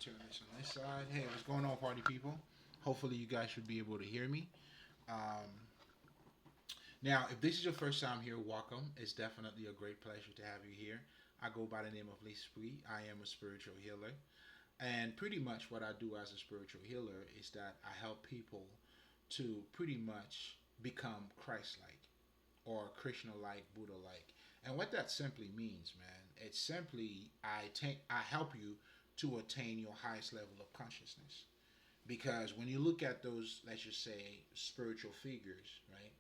turn this on this side. Hey, what's going on, party people? Hopefully, you guys should be able to hear me. Um, Now, if this is your first time here, welcome. It's definitely a great pleasure to have you here. I go by the name of Lespri. I am a spiritual healer. And pretty much what I do as a spiritual healer is that I help people to pretty much become Christ like or Krishna like, Buddha like. And what that simply means, man, it's simply I help you to attain your highest level of consciousness. Because when you look at those, let's just say, spiritual figures, right?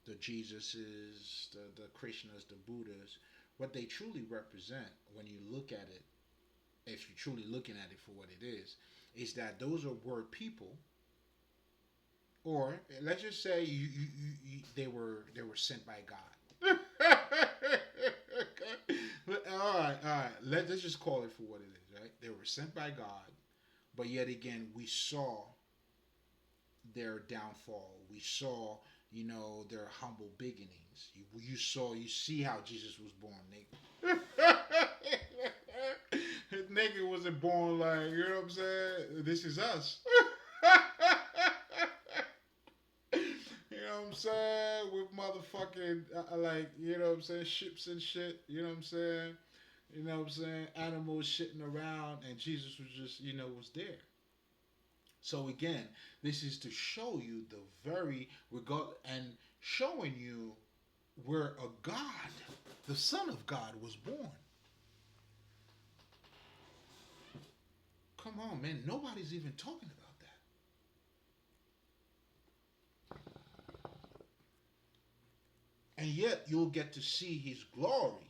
The Jesuses, the Krishnas, the Buddhas, what they truly represent when you look at it, if you're truly looking at it for what it is that those are word people, or let's just say they were sent by God. Okay. All right. Let's just call it for what it is, right? They were sent by God, but yet again, we saw their downfall. We saw, their humble beginnings. You see how Jesus was born, nigga. His nigga wasn't born like, you know what I'm saying? This is us. You know what I'm saying? With motherfucking, like, you know what I'm saying? Ships and shit. You know what I'm saying? You know what I'm saying? Animals shitting around, and Jesus was just, was there. So again, this is to show you the very regard and showing you where a God, the Son of God, was born. Come on, man. Nobody's even talking about that. And yet you'll get to see his glory.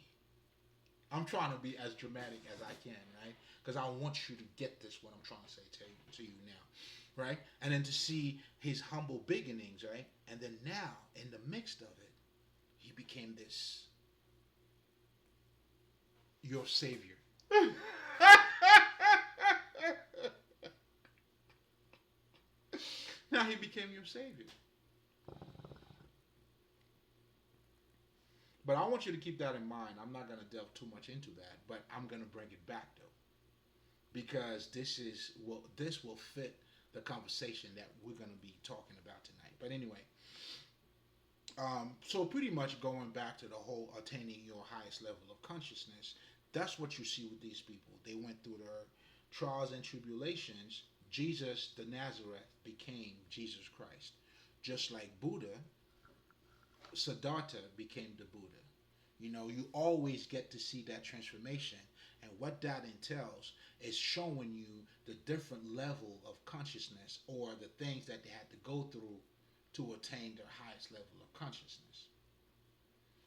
I'm trying to be as dramatic as I can, right? Because I want you to get this, what I'm trying to say to you now, right? And then to see his humble beginnings, right? And then now, in the midst of it, he became this, your savior. Now he became your savior. But I want you to keep that in mind. I'm not going to delve too much into that, but I'm going to bring it back though, because this will fit the conversation that we're going to be talking about tonight. But anyway, so pretty much going back to the whole attaining your highest level of consciousness, that's what you see with these people. They went through their trials and tribulations. Jesus the Nazareth became Jesus Christ. Just like Buddha, Siddhartha became the Buddha. You always get to see that transformation. And what that entails is showing you the different level of consciousness or the things that they had to go through to attain their highest level of consciousness.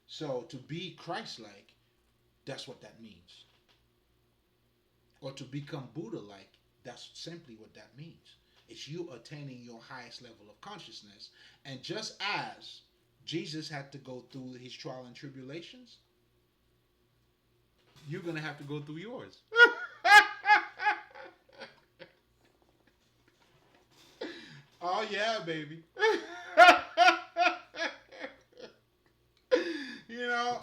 So to be Christ like, that's what that means. Or to become Buddha like, that's simply what that means. It's you attaining your highest level of consciousness. And just as Jesus had to go through his trial and tribulations, you're going to have to go through yours. Oh, yeah, baby. you know,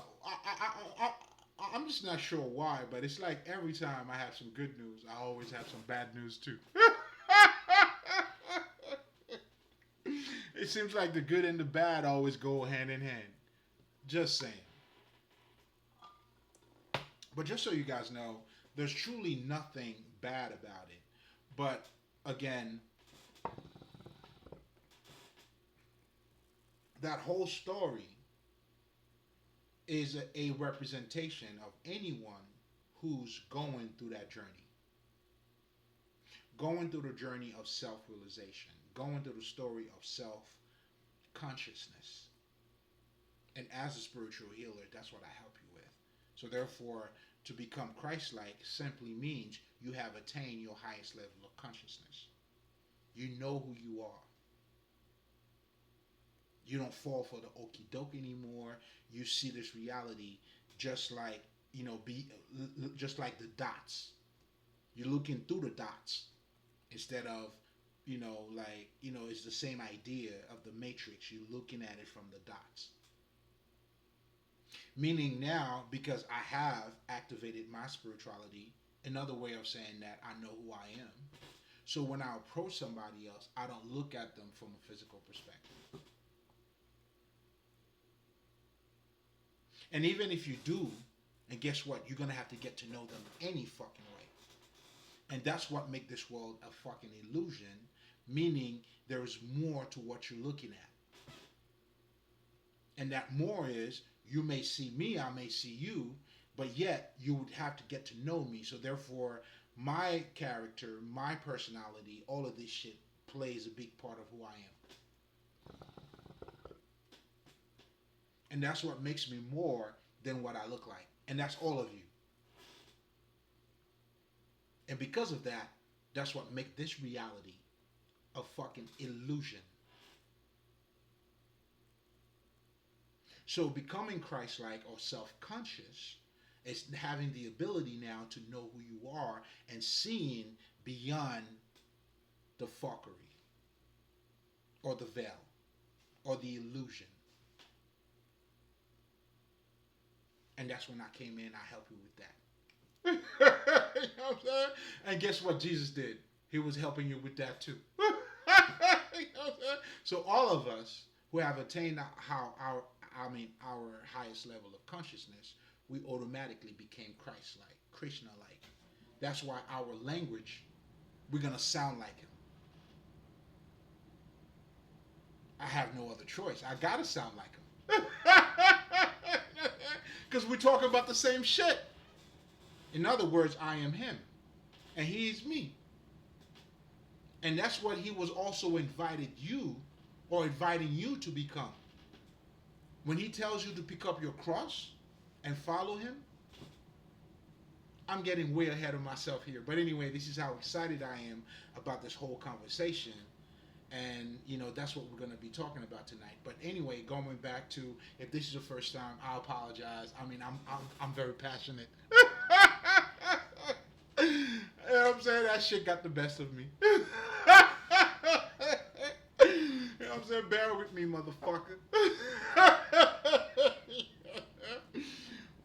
I'm just not sure why, but it's like every time I have some good news, I always have some bad news too. It seems like the good and the bad always go hand in hand. Just saying. But just so you guys know, there's truly nothing bad about it. But again, that whole story is a representation of anyone who's going through that journey. Going through the journey of self realization, going through the story of self consciousness. And as a spiritual healer, that's what I help you with. So, therefore, to become Christ like simply means you have attained your highest level of consciousness. You know who you are. You don't fall for the okie doke anymore. You see this reality just like, just like the dots. You're looking through the dots instead of, it's the same idea of the matrix. You're looking at it from the dots. Meaning now, because I have activated my spirituality, Another way of saying that I know who I am. So when I approach somebody else, I don't look at them from a physical perspective. And even if you do, and guess what? You're gonna have to get to know them any fucking way. And that's what makes this world a fucking illusion, meaning there is more to what you're looking at. And that more is you may see me, I may see you, but yet you would have to get to know me. So therefore, my character, my personality, all of this shit plays a big part of who I am. And that's what makes me more than what I look like. And that's all of you. And because of that, that's what makes this reality a fucking illusion. So becoming Christ-like or self-conscious is having the ability now to know who you are and seeing beyond the fuckery or the veil or the illusion. And that's when I came in, I helped you with that. You know what I'm saying? And guess what Jesus did? He was helping you with that too. You know what I'm saying? So all of us who have attained our highest level of consciousness, we automatically became Christ-like, Krishna-like. That's why our language, we're gonna sound like him. I have no other choice. I gotta sound like him. Because we're talking about the same shit. In other words, I am him. And he's me. And that's what he was also inviting you to become. When he tells you to pick up your cross and follow him, I'm getting way ahead of myself here. But anyway, this is how excited I am about this whole conversation. And, that's what we're going to be talking about tonight. But anyway, going back to, if this is the first time, I apologize. I mean, I'm very passionate. You know what I'm saying? That shit got the best of me. You know what I'm saying? Bear with me, motherfucker.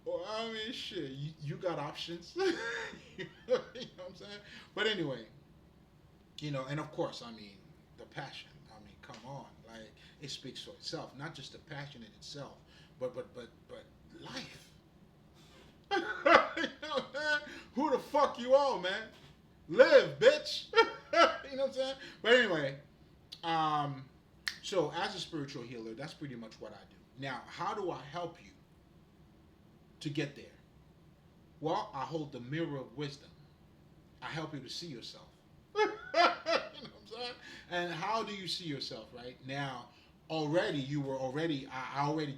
Well, I mean, shit, you got options. You know what I'm saying? But anyway, and of course, I mean, the passion. I mean, come on, like it speaks for itself. Not just the passion in itself, but life. You know, man? Who the fuck you are, man? Live, bitch. You know what I'm saying? But anyway, so as a spiritual healer, that's pretty much what I do. Now, how do I help you to get there? Well, I hold the mirror of wisdom. I help you to see yourself. You know what I'm saying? And how do you see yourself right now? I already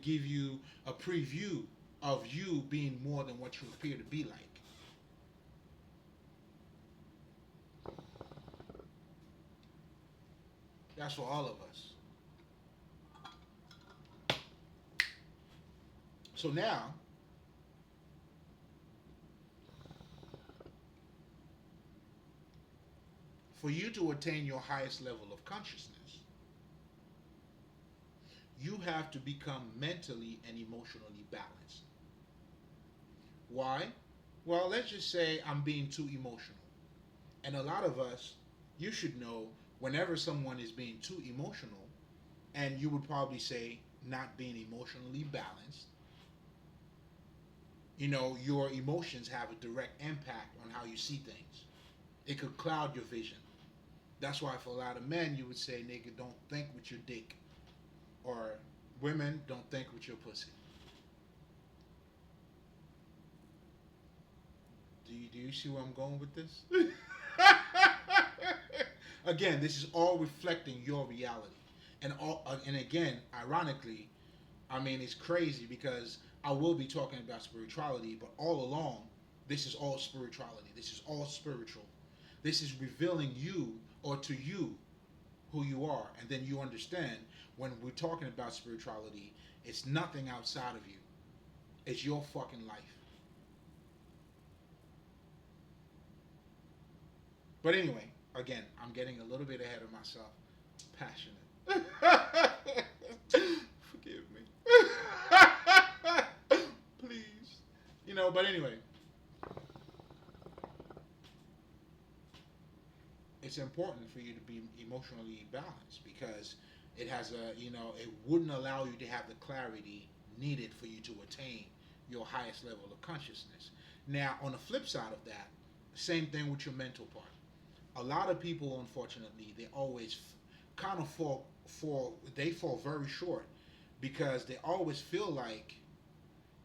give you a preview of you being more than what you appear to be like. That's for all of us. So now, for you to attain your highest level of consciousness, you have to become mentally and emotionally balanced. Why? Well, let's just say I'm being too emotional. And a lot of us, you should know, whenever someone is being too emotional, and you would probably say not being emotionally balanced, your emotions have a direct impact on how you see things. It could cloud your vision. That's why for a lot of men, you would say, nigga, don't think with your dick. Or women, don't think with your pussy. Do you see where I'm going with this? Again, this is all reflecting your reality. And again, ironically, I mean, it's crazy because I will be talking about spirituality, but all along, this is all spirituality. This is all spiritual. This is revealing you or to you who you are. And then you understand when we're talking about spirituality, it's nothing outside of you. It's your fucking life. But anyway, again, I'm getting a little bit ahead of myself. Passionate. Forgive me. Please. But anyway. it's important for you to be emotionally balanced because it has a, it wouldn't allow you to have the clarity needed for you to attain your highest level of consciousness. Now, on the flip side of that, same thing with your mental part. A lot of people, unfortunately, they always kind of fall very short because they always feel like,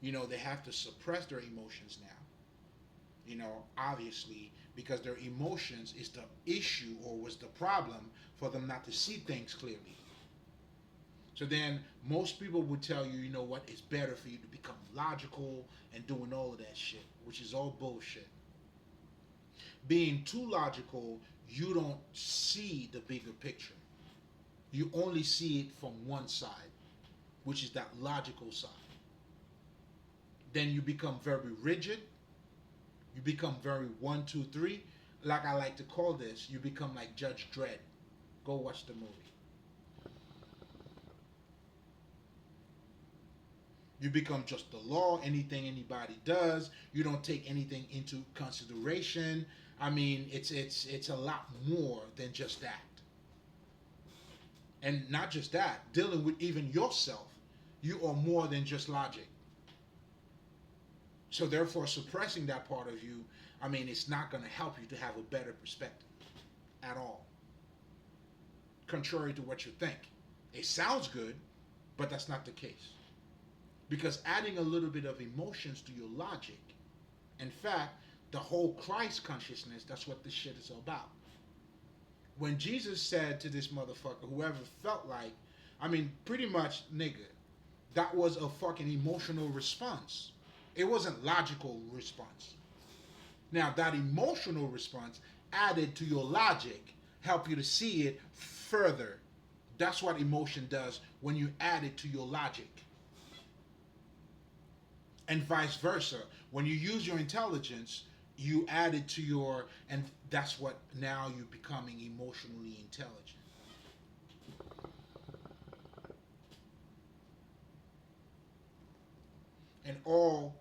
they have to suppress their emotions now. Obviously, because their emotions is the issue or was the problem for them not to see things clearly. So then most people would tell you, you know what, it's better for you to become logical and doing all of that shit, which is all bullshit. Being too logical, you don't see the bigger picture. You only see it from one side, which is that logical side. Then you become very rigid. You become very 1, 2, 3. Like I like to call this, you become like Judge Dredd. Go watch the movie. You become just the law. Anything anybody does, you don't take anything into consideration. I mean, it's a lot more than just that. And not just that, dealing with even yourself, you are more than just logic. So therefore, suppressing that part of you, I mean, it's not going to help you to have a better perspective at all. Contrary to what you think. It sounds good, but that's not the case. Because adding a little bit of emotions to your logic, in fact, the whole Christ consciousness, that's what this shit is all about. When Jesus said to this motherfucker, whoever felt like, I mean, pretty much, nigga, that was a fucking emotional response. It wasn't logical response. Now, that emotional response added to your logic help you to see it further. That's what emotion does when you add it to your logic. And vice versa. When you use your intelligence, you add it to your, and that's what now you're becoming emotionally intelligent. And all,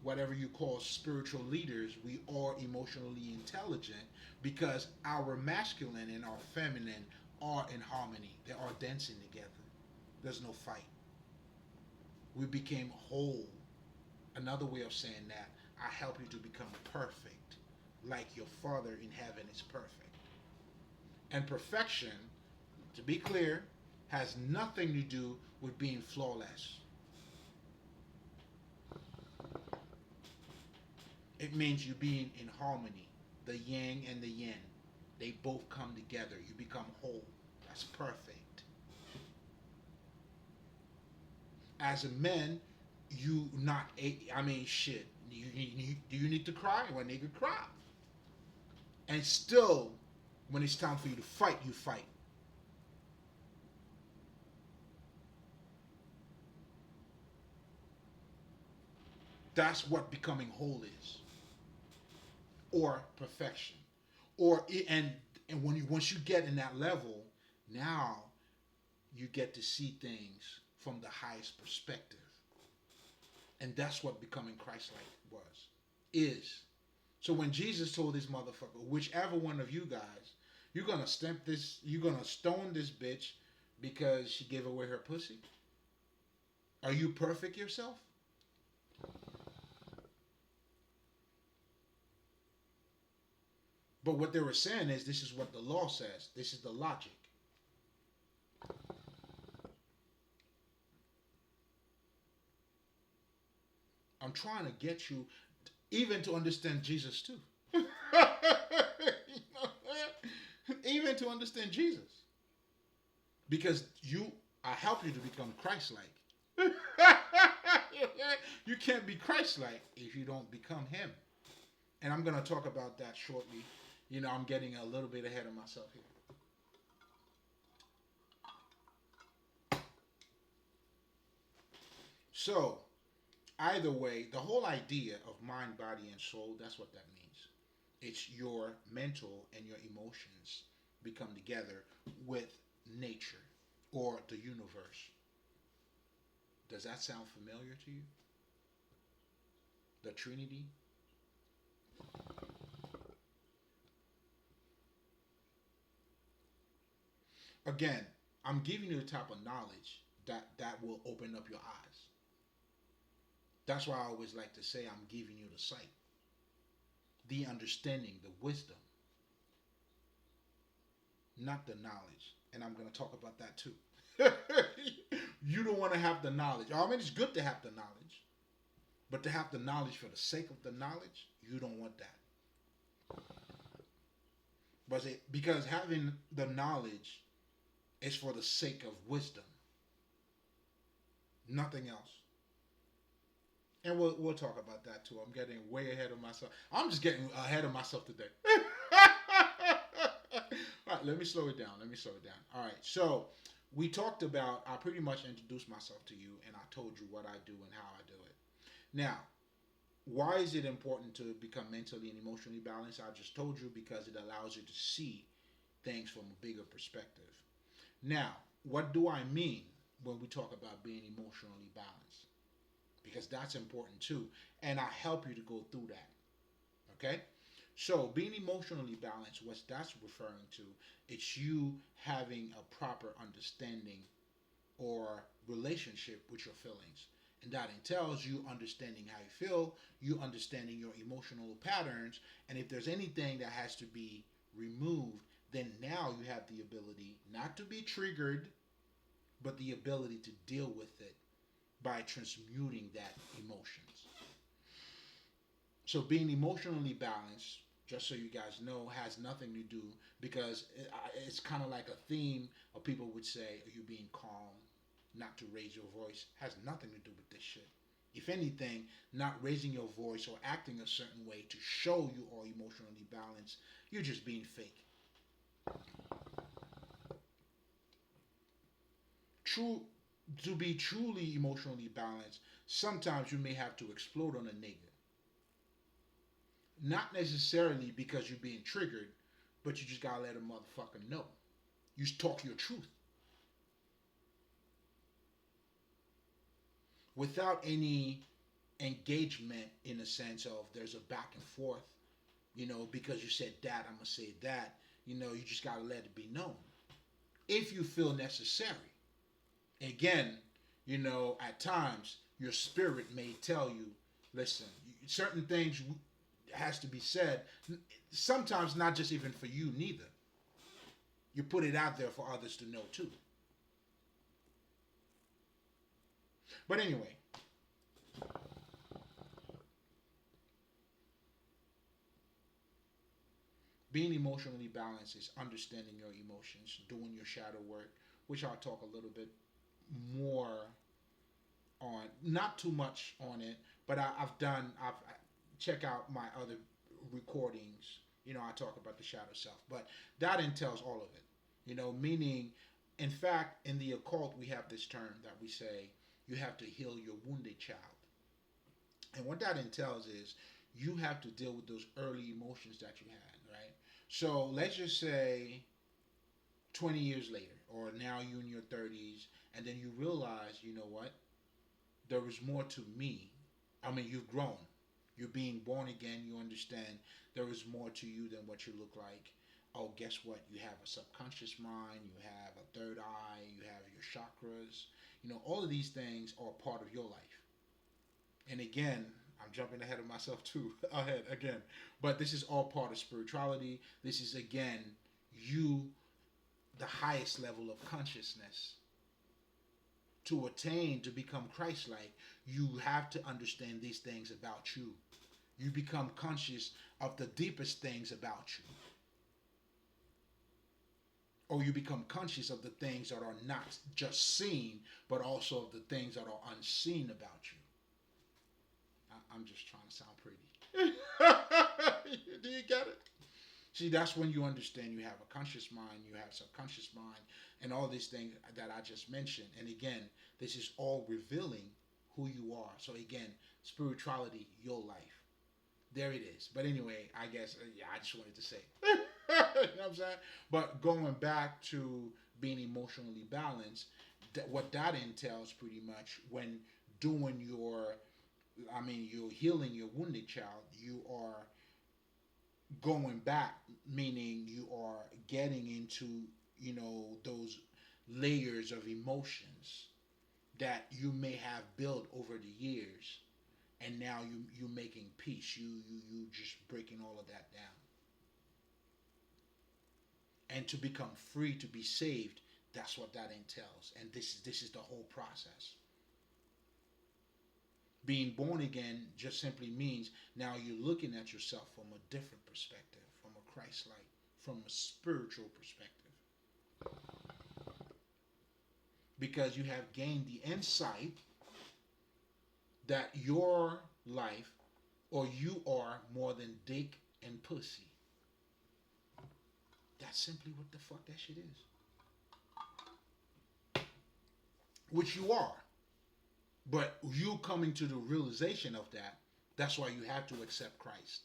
whatever you call spiritual leaders, we are emotionally intelligent because our masculine and our feminine are in harmony. They are dancing together. There's no fight. We became whole. Another way of saying that, I help you to become perfect, like your Father in heaven is perfect. And perfection, to be clear, has nothing to do with being flawless. It means you being in harmony. The yang and the yin, they both come together. You become whole. That's perfect. As a man, you not, I mean, shit. Do you need to cry? Well, nigga, cry. And still, when it's time for you to fight, you fight. That's what becoming whole is, or perfection, or and when you once you get in that level, now you get to see things from the highest perspective, and that's what becoming Christ-like is. So when Jesus told this motherfucker, whichever one of you guys, you're gonna you're gonna stone this bitch because she gave away her pussy. Are you perfect yourself? But what they were saying is this is what the law says. This is the logic. I'm trying to get you even to understand Jesus too. Even to understand Jesus. Because I help you to become Christ-like. You can't be Christ-like if you don't become him. And I'm going to talk about that shortly. I'm getting a little bit ahead of myself here. So, either way, the whole idea of mind, body, and soul, that's what that means. It's your mental and your emotions become together with nature or the universe. Does that sound familiar to you? The Trinity? Again, I'm giving you the type of knowledge that will open up your eyes. That's why I always like to say I'm giving you the sight, the understanding, the wisdom, not the knowledge. And I'm going to talk about that too. You don't want to have the knowledge. I mean, it's good to have the knowledge, but to have the knowledge for the sake of the knowledge, you don't want that. Because having the knowledge is for the sake of wisdom, nothing else. And we'll talk about that too. I'm getting way ahead of myself. I'm just getting ahead of myself today. All right, let me slow it down. Let me slow it down. All right, so we talked about. I pretty much introduced myself to you, and I told you what I do and how I do it. Now, why is it important to become mentally and emotionally balanced? I just told you because it allows you to see things from a bigger perspective. Now, what do I mean when we talk about being emotionally balanced? Because that's important too, and I help you to go through that. Okay, so being emotionally balanced, what that's referring to, it's you having a proper understanding or relationship with your feelings. And that entails you understanding how you feel, you understanding your emotional patterns, and if there's anything that has to be removed, then now you have the ability not to be triggered, but the ability to deal with it by transmuting that emotions. So being emotionally balanced, just so you guys know, has nothing to do because it's kind of like a theme of people would say, "Are you being calm? Not to raise your voice." Has nothing to do with this shit. If anything, not raising your voice or acting a certain way to show you are emotionally balanced, you're just being fake. True to be truly emotionally balanced, sometimes you may have to explode on a nigga. Not necessarily because you're being triggered, but you just gotta let a motherfucker know. You talk your truth without any engagement in the sense of there's a back and forth, because you said that, I'm gonna say that. You just gotta let it be known. If you feel necessary. Again, at times your spirit may tell you, listen, certain things has to be said. Sometimes not just even for you neither. You put it out there for others to know too. But anyway, being emotionally balanced is understanding your emotions, doing your shadow work, which I'll talk a little bit more on. Not too much on it, but I've check out my other recordings. I talk about the shadow self, but that entails all of it. Meaning, in fact, in the occult, we have this term that we say you have to heal your wounded child. And what that entails is you have to deal with those early emotions that you had, right? So let's just say 20 years later, or now you in your 30s, and then you realize, you know what? There is more to me. I mean, you've grown. You're being born again. You understand there is more to you than what you look like. Oh, guess what? You have a subconscious mind. You have a third eye. You have your chakras. All of these things are part of your life. And again, I'm jumping ahead of myself too. Ahead again. But this is all part of spirituality. This is, again, you, the highest level of consciousness. To attain, to become Christ like, you have to understand these things about you. You become conscious of the deepest things about you. Or you become conscious of the things that are not just seen, but also of the things that are unseen about you. I'm just trying to sound pretty. Do you get it? See, that's when you understand you have a conscious mind, you have subconscious mind, and all these things that I just mentioned. And again, this is all revealing who you are. So again, spirituality, your life. There it is. But anyway, I guess, yeah, I just wanted to say. You know what I'm saying? But going back to being emotionally balanced, what that entails pretty much when doing you're healing your wounded child, you are going back, meaning you are getting into those layers of emotions that you may have built over the years, and now you're making peace. You just breaking all of that down, and to become free, to be saved. That's what that entails, and this is the whole process. Being born again just simply means now you're looking at yourself from a different perspective, from a Christ-like, from a spiritual perspective, because you have gained the insight that your life, or you are more than dick and pussy. That's simply what the fuck that shit is. Which you are. But you coming to the realization of that, that's why you have to accept Christ.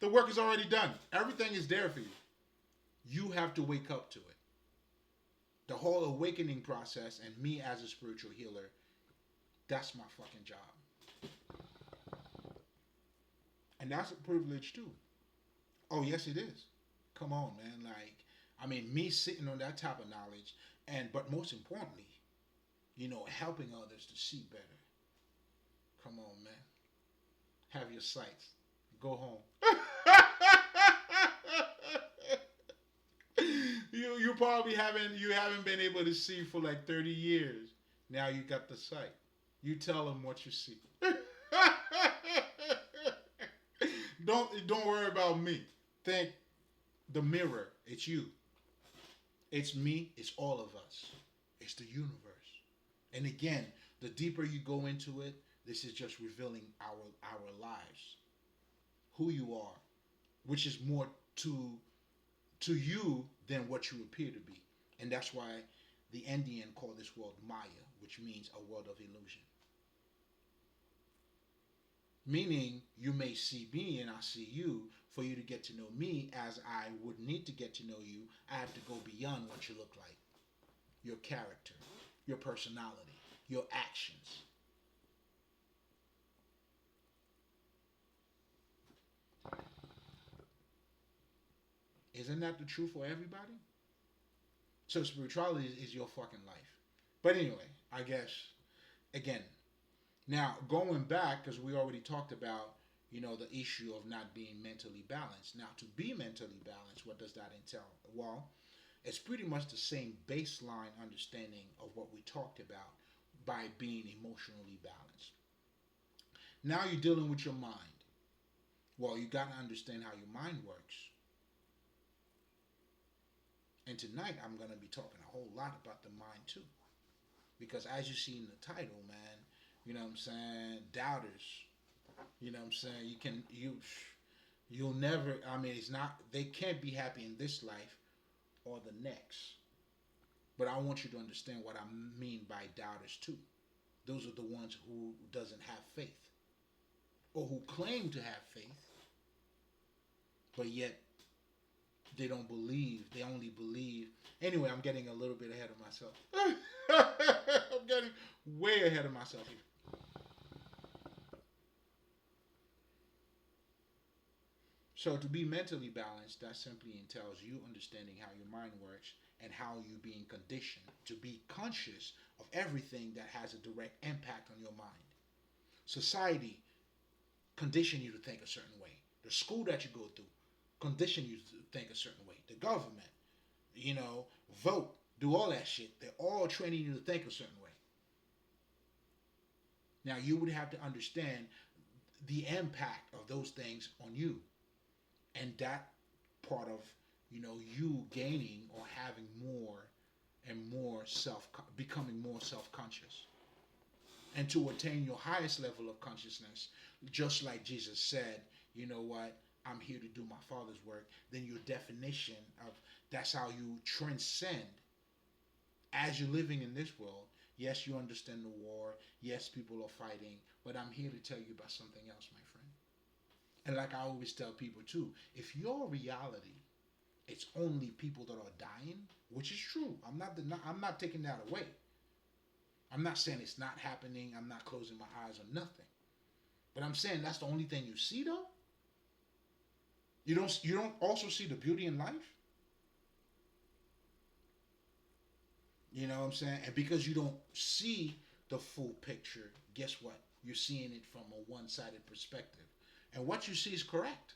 The work is already done. Everything is there for you. You have to wake up to it. The whole awakening process, and me as a spiritual healer, that's my fucking job. And that's a privilege too. Oh, yes, it is. Come on, man. Like, I mean, me sitting on that type of knowledge, but most importantly, helping others to see better. Come on, man. Have your sights. Go home. you probably haven't been able to see for like 30 years. Now you got the sight. You tell them what you see. Don't worry about me. Think the mirror. It's you. It's me. It's all of us. It's the universe. And again, the deeper you go into it, this is just revealing our lives, who you are, which is more to you than what you appear to be. And that's why the Indian call this world Maya, which means a world of illusion. Meaning, you may see me and I see you. For you to get to know me as I would need to get to know you, I have to go beyond what you look like. Your character, your personality, your actions. Isn't that the truth for everybody? So spirituality is your fucking life. But anyway, I guess, again, now going back, because we already talked about, the issue of not being mentally balanced. Now, to be mentally balanced, what does that entail? Well, it's pretty much the same baseline understanding of what we talked about by being emotionally balanced. Now you're dealing with your mind. Well, you got to understand how your mind works. And tonight I'm going to be talking a whole lot about the mind too. Because as you see in the title, man, you know what I'm saying, doubters, you know what I'm saying, you'll never, it's not, they can't be happy in this life or the next. But I want you to understand what I mean by doubters too. Those are the ones who doesn't have faith, or who claim to have faith, but yet they don't believe. They only believe. Anyway, I'm getting a little bit ahead of myself. I'm getting way ahead of myself here. So to be mentally balanced, that simply entails you understanding how your mind works and how you being conditioned to be conscious of everything that has a direct impact on your mind. Society condition you to think a certain way. The school that you go through condition you to think a certain way. The government, vote, do all that shit. They're all training you to think a certain way. Now you would have to understand the impact of those things on you. And that part of, you gaining or having more and more becoming more self-conscious. And to attain your highest level of consciousness, just like Jesus said, you know what, I'm here to do my Father's work, then your definition of, that's how you transcend. As you're living in this world, yes, you understand the war, yes, people are fighting, but I'm here to tell you about something else, my friend. And like I always tell people too, if your reality, it's only people that are dying, which is true. I'm not taking that away. I'm not saying it's not happening. I'm not closing my eyes on nothing. But I'm saying that's the only thing you see though. You don't also see the beauty in life. You know what I'm saying? And because you don't see the full picture, guess what? You're seeing it from a one-sided perspective. And what you see is correct.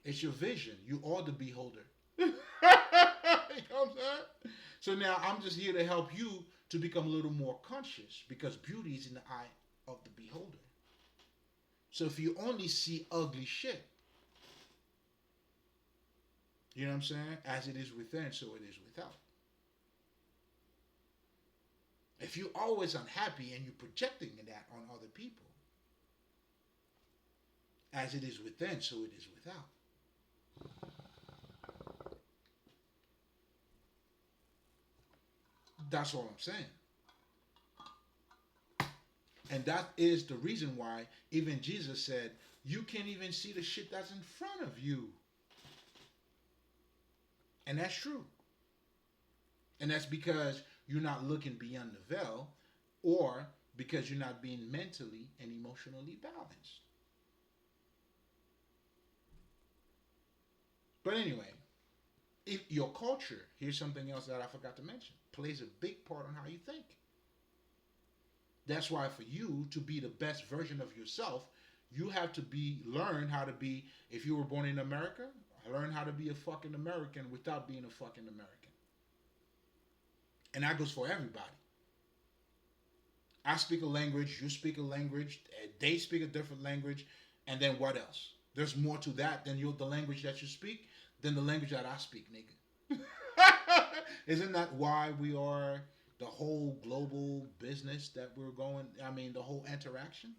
It's your vision. You are the beholder. You know what I'm saying? So now I'm just here to help you to become a little more conscious because beauty is in the eye of the beholder. So if you only see ugly shit, you know what I'm saying? As it is within, so it is without. If you're always unhappy and you're projecting that on other people, as it is within, so it is without. That's all I'm saying. And that is the reason why even Jesus said, you can't even see the shit that's in front of you. And that's true. And that's because you're not looking beyond the veil or because you're not being mentally and emotionally balanced. But anyway, if your culture, here's something else that I forgot to mention, plays a big part on how you think. That's why for you to be the best version of yourself, you have to learn how to be, if you were born in America, learn how to be a fucking American without being a fucking American. And that goes for everybody. I speak a language, you speak a language, they speak a different language, and then what else? There's more to that than the language that you speak than the language that I speak, nigga. Isn't that why we are the whole global business that we're going? I mean, the whole interaction.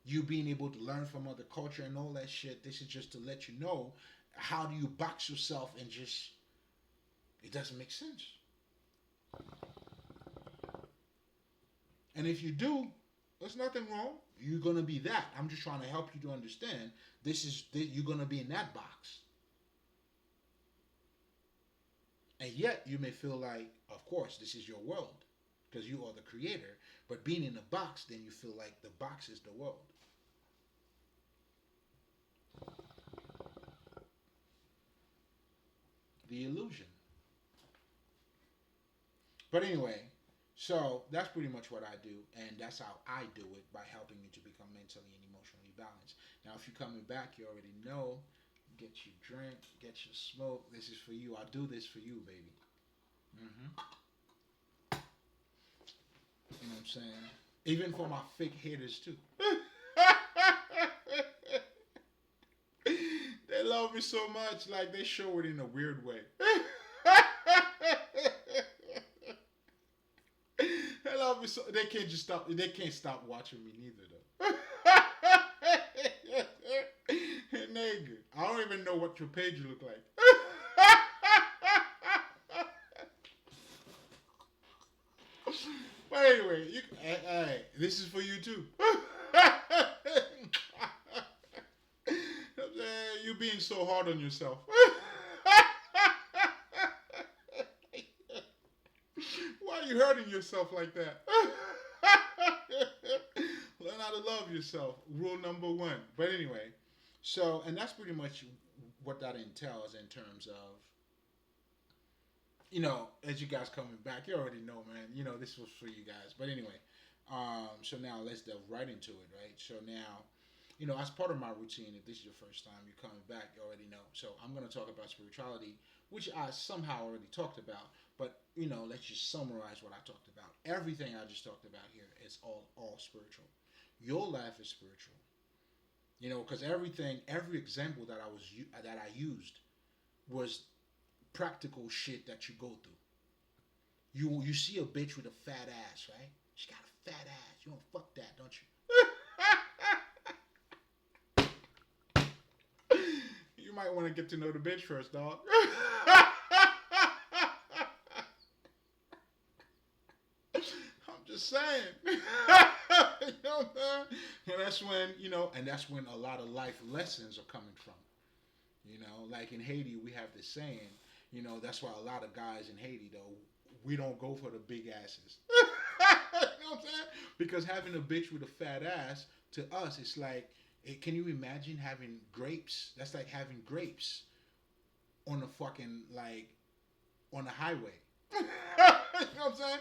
You being able to learn from other culture and all that shit. This is just to let you know how do you box yourself and just it doesn't make sense. And if you do, there's nothing wrong. You're gonna be that. I'm just trying to help you to understand. You're gonna be in that box. And yet you may feel like, of course, this is your world because you are the creator. But being in a box, then you feel like the box is the world. The illusion. But anyway, so that's pretty much what I do, and that's how I do it by helping you to become mentally and emotionally balanced. Now, if you're coming back, you already know. Get your drink, get your smoke. This is for you. I do this for you, baby. Mm-hmm. You know what I'm saying? Even for my fake haters too. They love me so much, like they show it in a weird way. They love me so they can't just stop. They can't stop watching me neither though. Hey, nigga, I don't even know what your page look like. But anyway, hey, this is for you too. You being so hard on yourself. Why are you hurting yourself like that? Learn how to love yourself. Rule number one. But anyway, so, and that's pretty much what that entails in terms of, as you guys coming back, you already know, man. This was for you guys. But anyway, so now let's delve right into it, right? So now, as part of my routine, if this is your first time you're coming back, you already know. So I'm going to talk about spirituality, which I somehow already talked about. But, let's just summarize what I talked about. Everything I just talked about here is all spiritual. Your life is spiritual. Because every example that I used was practical shit that you go through. You see a bitch with a fat ass, right? She got a fat ass. You don't fuck that, don't you? You might want to get to know the bitch first, dog. I'm just saying. And that's when, and that's when a lot of life lessons are coming from. Like in Haiti, we have this saying, that's why a lot of guys in Haiti, though, we don't go for the big asses. know what I'm saying? Because having a bitch with a fat ass to us, it's like, can you imagine having grapes? That's like having grapes on the fucking like on the highway. You know what I'm saying?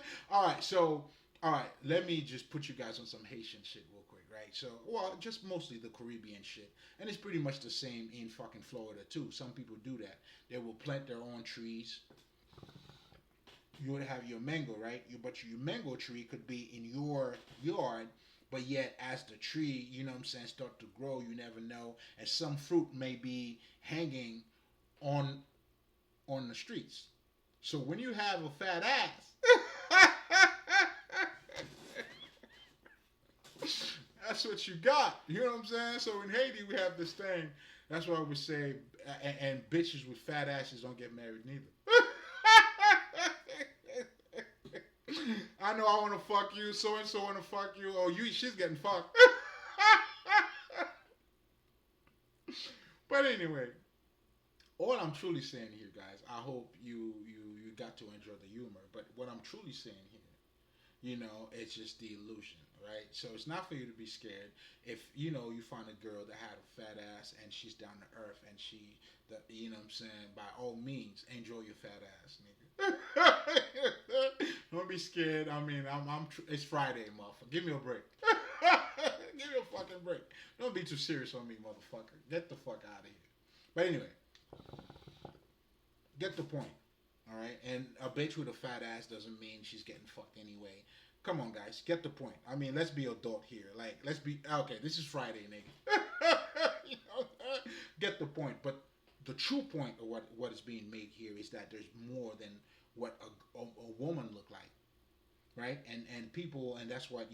All right, let me just put you guys on some Haitian shit real quick, right? So, well, just mostly the Caribbean shit, and it's pretty much the same in fucking Florida too. Some people do that. They will plant their own trees. You would have your mango, right? But your mango tree could be in your yard, but yet as the tree, you know what I'm saying, start to grow, you never know, and some fruit may be hanging on on the streets. So when you have a fat ass, that's what you got. You know what I'm saying? So in Haiti, we have this thing. That's why we say, and bitches with fat asses don't get married neither. I know I want to fuck you. So and so want to fuck you. Oh, she's getting fucked. But anyway, all I'm truly saying here, guys, I hope you got to enjoy the humor. But what I'm truly saying here, it's just the illusion, right? So it's not for you to be scared. If you find a girl that had a fat ass and she's down to earth and you know what I'm saying, by all means, enjoy your fat ass, nigga. Don't be scared. I mean, it's Friday, motherfucker. Give me a break. Give me a fucking break. Don't be too serious on me, motherfucker. Get the fuck out of here. But anyway, get the point. All right, and a bitch with a fat ass doesn't mean she's getting fucked anyway. Come on, guys, get the point. I mean, let's be adult here. Like, let's be okay. This is Friday, nigga. You know, get the point. But the true point of what is being made here is that there's more than what a woman look like, right? And people, and that's what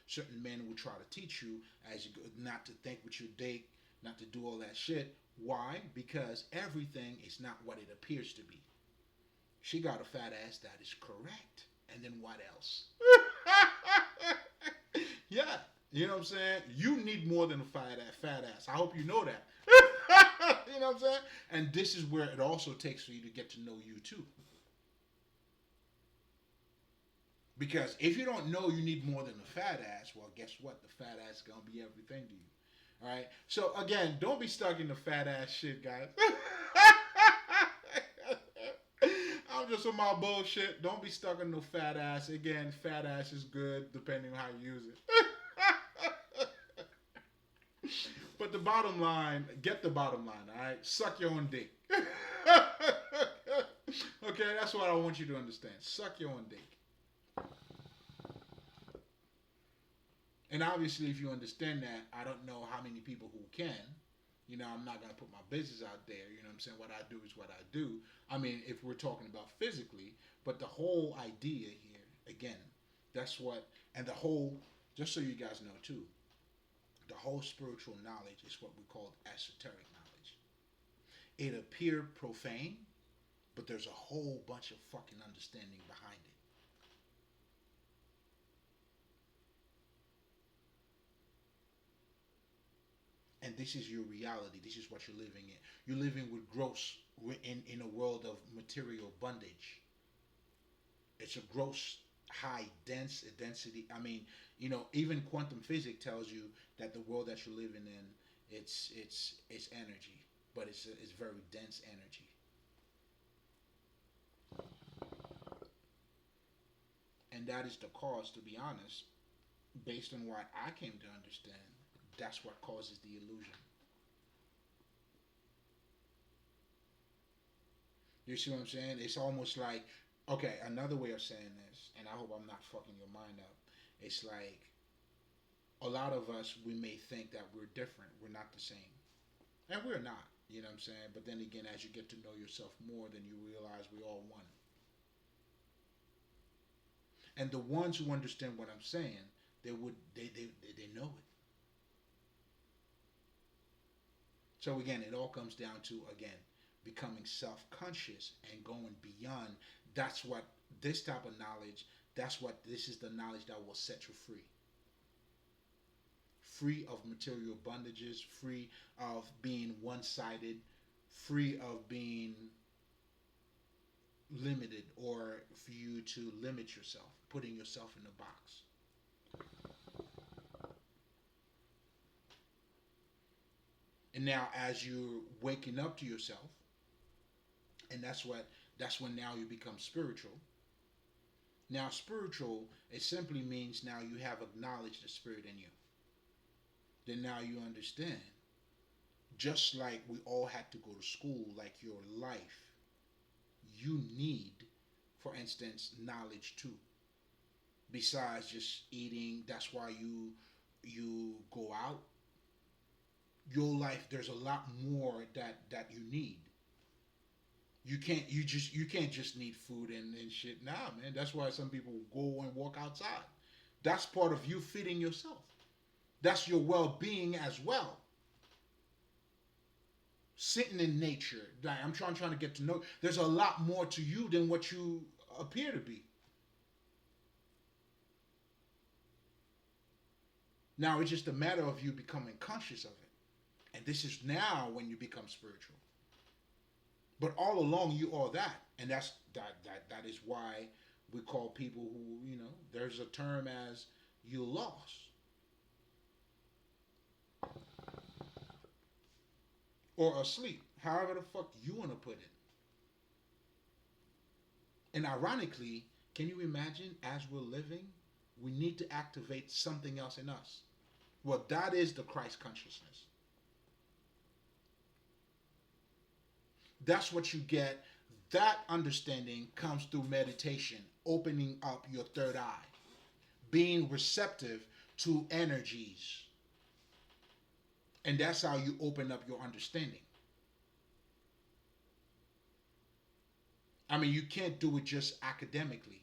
certain men will try to teach you as you go, not to think with your dick, not to do all that shit. Why? Because everything is not what it appears to be. She got a fat ass, that is correct. And then what else? Yeah, you know what I'm saying? You need more than a fat ass. I hope you know that. You know what I'm saying? And this is where it also takes for you to get to know you too. Because if you don't know you need more than a fat ass, well, guess what? The fat ass is going to be everything to you. All right? So, again, don't be stuck in the fat ass shit, guys. I'm just on my bullshit. Don't be stuck in no fat ass. Again, fat ass is good depending on how you use it. But the bottom line, get the bottom line, all right? Suck your own dick. Okay, that's what I want you to understand. Suck your own dick. And obviously, if you understand that, I don't know how many people who can. I'm not going to put my business out there. You know what I'm saying? What I do is what I do. I mean, if we're talking about physically, but the whole idea here, again, that's what, and the whole, just so you guys know too, the whole spiritual knowledge is what we call esoteric knowledge. It appear profane, but there's a whole bunch of fucking understanding behind it. And this is your reality. This is what you're living in. You're living with gross in a world of material bondage. It's a gross, high, dense density. I mean, even quantum physics tells you that the world that you're living in, it's energy, but it's very dense energy. And that is the cause, to be honest, based on what I came to understand. That's what causes the illusion. You see what I'm saying? It's almost like, okay, another way of saying this, and I hope I'm not fucking your mind up. It's like a lot of us, we may think that we're different. We're not the same. And we're not. You know what I'm saying? But then again, as you get to know yourself more, then you realize we all one. And the ones who understand what I'm saying, they know it. So again, it all comes down to, again, becoming self-conscious and going beyond. That's what this type of knowledge, this is the knowledge that will set you free. Free of material bondages, free of being one-sided, free of being limited or for you to limit yourself, putting yourself in a box. And now as you're waking up to yourself, and that's when now you become spiritual. Now spiritual, it simply means now you have acknowledged the spirit in you. Then now you understand. Just like we all had to go to school, like your life, you need, for instance, knowledge too. Besides just eating, that's why you go out. Your life, there's a lot more that you need. You can't just need food and shit. Nah, man. That's why some people go and walk outside. That's part of you feeding yourself. That's your well being as well. Sitting in nature. Like, trying to get to know. There's a lot more to you than what you appear to be. Now it's just a matter of you becoming conscious of it. And this is now when you become spiritual. But all along you are that. And that is why we call people who, there's a term as you lost. Or asleep. However the fuck you want to put it. And ironically, can you imagine as we're living, we need to activate something else in us? Well, that is the Christ consciousness. That's what you get. That understanding comes through meditation, opening up your third eye, being receptive to energies. And that's how you open up your understanding. I mean, you can't do it just academically.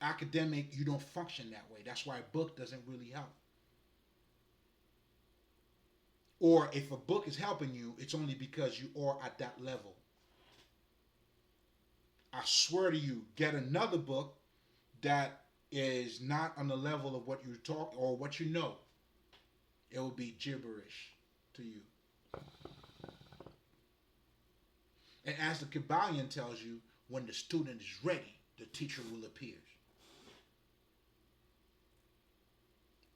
Academic, you don't function that way. That's why a book doesn't really help. Or if a book is helping you, it's only because you are at that level. I swear to you, get another book that is not on the level of what you talk or what you know. It will be gibberish to you. And as the Kabbalion tells you, when the student is ready, the teacher will appear.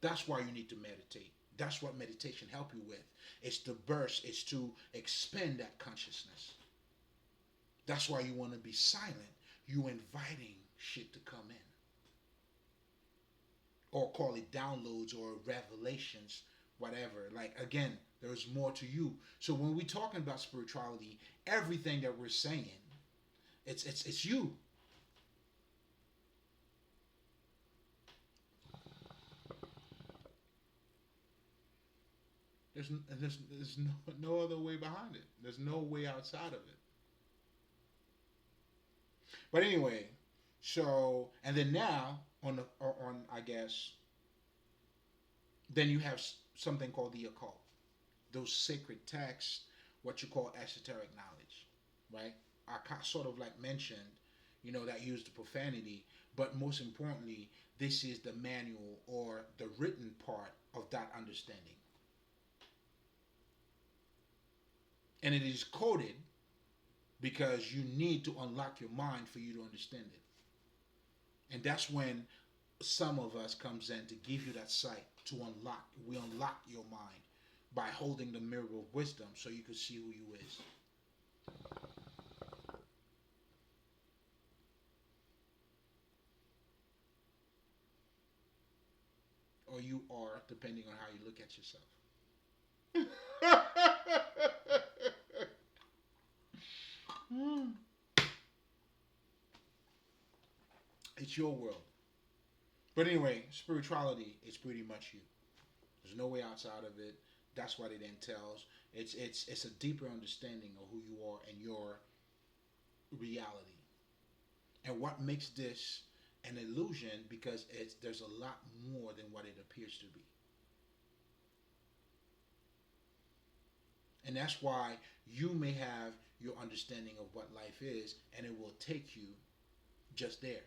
That's why you need to meditate. That's what meditation help you with. It's to burst, it's to expand that consciousness. That's why you want to be silent. You inviting shit to come in. Or call it downloads or revelations, whatever. Like again, there's more to you. So when we're talking about spirituality, everything that we're saying, it's you. There's no other way behind it. There's no way outside of it. But anyway, so and then now on I guess then you have something called the occult. Those sacred texts, what you call esoteric knowledge, right? I sort of like mentioned, that use the profanity, but most importantly, this is the manual or the written part of that understanding. And it is coded because you need to unlock your mind for you to understand it. And that's when some of us comes in to give you that sight to unlock. We unlock your mind by holding the mirror of wisdom so you can see who you is. Or you are, depending on how you look at yourself. It's your world. But anyway, spirituality is pretty much you. There's no way outside of it. That's what it entails. It's a deeper understanding of who you are and your reality. And what makes this an illusion because there's a lot more than what it appears to be. And that's why you may have your understanding of what life is and it will take you just there.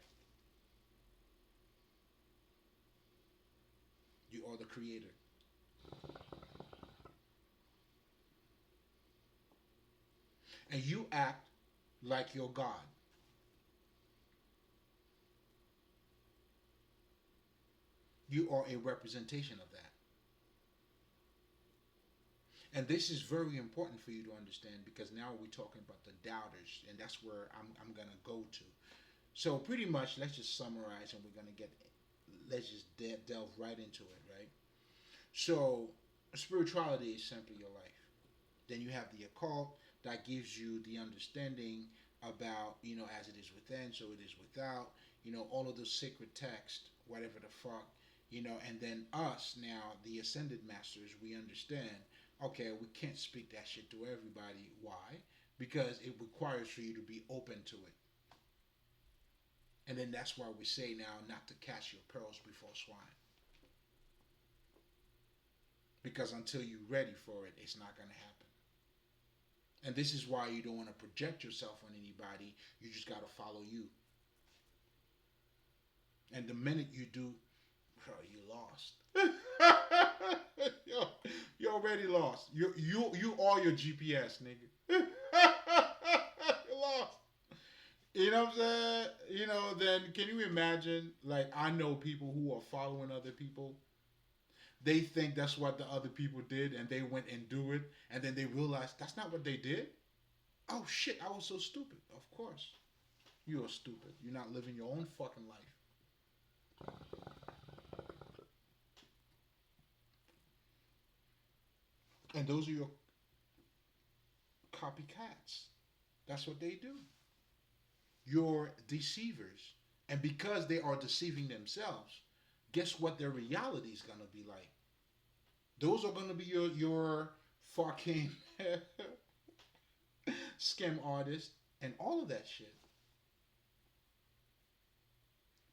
You are the creator. And you act like your God. You are a representation of that. And this is very important for you to understand because now we're talking about the doubters, and that's where I'm going to go to. So, pretty much, let's just summarize and we're going to let's just delve right into it, right? So, spirituality is simply your life. Then you have the occult that gives you the understanding about, as it is within, so it is without, all of those sacred texts, whatever the fuck, and then us now, the ascended masters, we understand, okay, we can't speak that shit to everybody. Why? Because it requires for you to be open to it. And then that's why we say now not to cast your pearls before swine. Because until you're ready for it, it's not going to happen. And this is why you don't want to project yourself on anybody. You just got to follow you. And the minute you do, bro, you lost. You already lost. You are your GPS, nigga. You lost. You know what I'm saying? Then can you imagine? Like, I know people who are following other people. They think that's what the other people did, and they went and do it, and then they realize that's not what they did. Oh shit! I was so stupid. Of course, you are stupid. You're not living your own fucking life. And those are your copycats. That's what they do. You're deceivers. And because they are deceiving themselves, guess what their reality is going to be like? Those are going to be your fucking scam artists and all of that shit.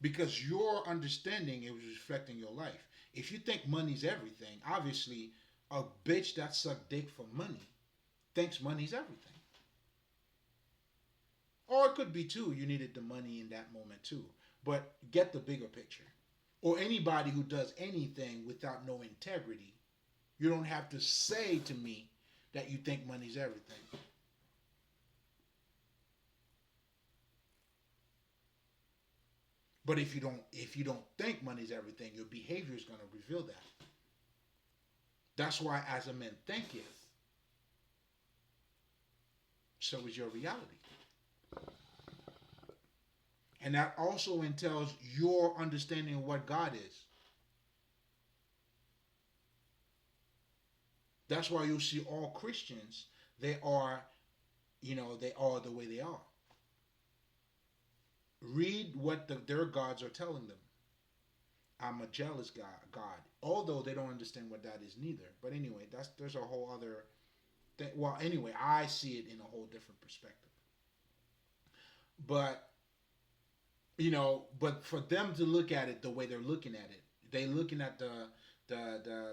Because your understanding is reflecting your life. If you think money's everything, obviously a bitch that sucked dick for money thinks money's everything. Or it could be too, you needed the money in that moment too. But get the bigger picture. Or anybody who does anything without no integrity, you don't have to say to me that you think money's everything. But if you don't think money's everything, your behavior is going to reveal that. That's why as a man thinketh, so is your reality. And that also entails your understanding of what God is. That's why you'll see all Christians, they are, they are the way they are. Read what their gods are telling them. I'm a jealous God. Although they don't understand what that is neither. But anyway, there's a whole other thing. Well, anyway, I see it in a whole different perspective. But but for them to look at it the way they're looking at it, they looking at the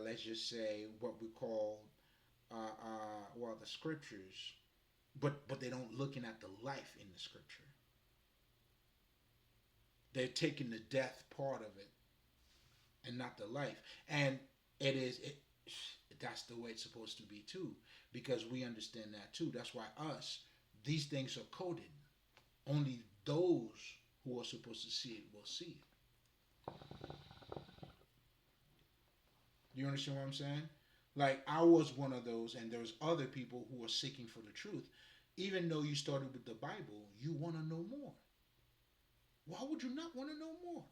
let's just say what we call the scriptures, but they don't looking at the life in the scripture. They're taking the death part of it and not the life. And that's the way it's supposed to be too, because we understand that too. That's why these things are coded. Only those who are supposed to see it will see it. Do you understand what I'm saying? Like, I was one of those, and there's other people who are seeking for the truth. Even though you started with the Bible, you want to know more. Why would you not want to know more?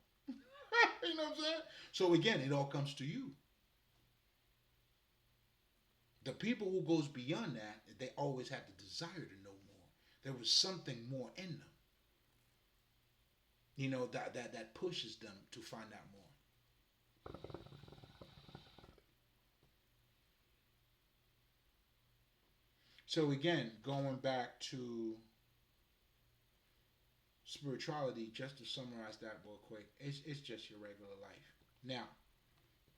You know what I'm saying? So again, it all comes to you. The people who goes beyond that, they always had the desire to know more. There was something more in them. That pushes them to find out more. So again, going back to spirituality, just to summarize that real quick, it's just your regular life. Now,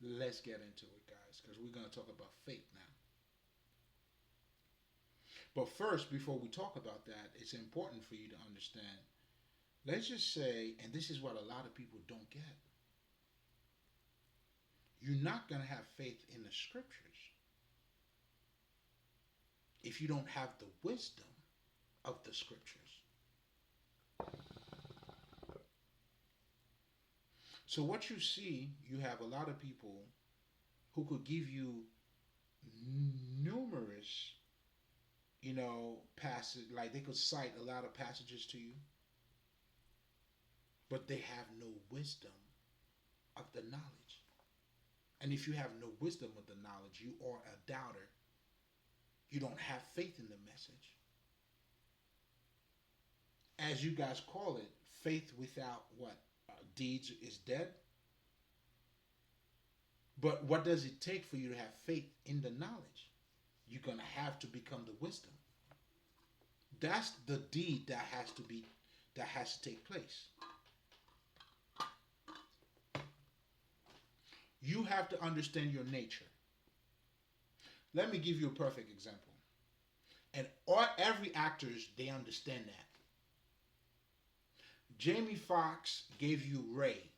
let's get into it, guys, because we're going to talk about faith now. But first, before we talk about that, it's important for you to understand. Let's just say, and this is what a lot of people don't get, you're not going to have faith in the scriptures if you don't have the wisdom of the scriptures. So what you see, you have a lot of people who could give you numerous, passage, like they could cite a lot of passages to you, but they have no wisdom of the knowledge. And if you have no wisdom of the knowledge, you are a doubter. You don't have faith in the message. As you guys call it, faith without what? Deeds is dead. But what does it take for you to have faith in the knowledge? You're going to have to become the wisdom. That's the deed that has to take place. You have to understand your nature. Let me give you a perfect example. And every actors, they understand that. Jamie Foxx gave you Ray.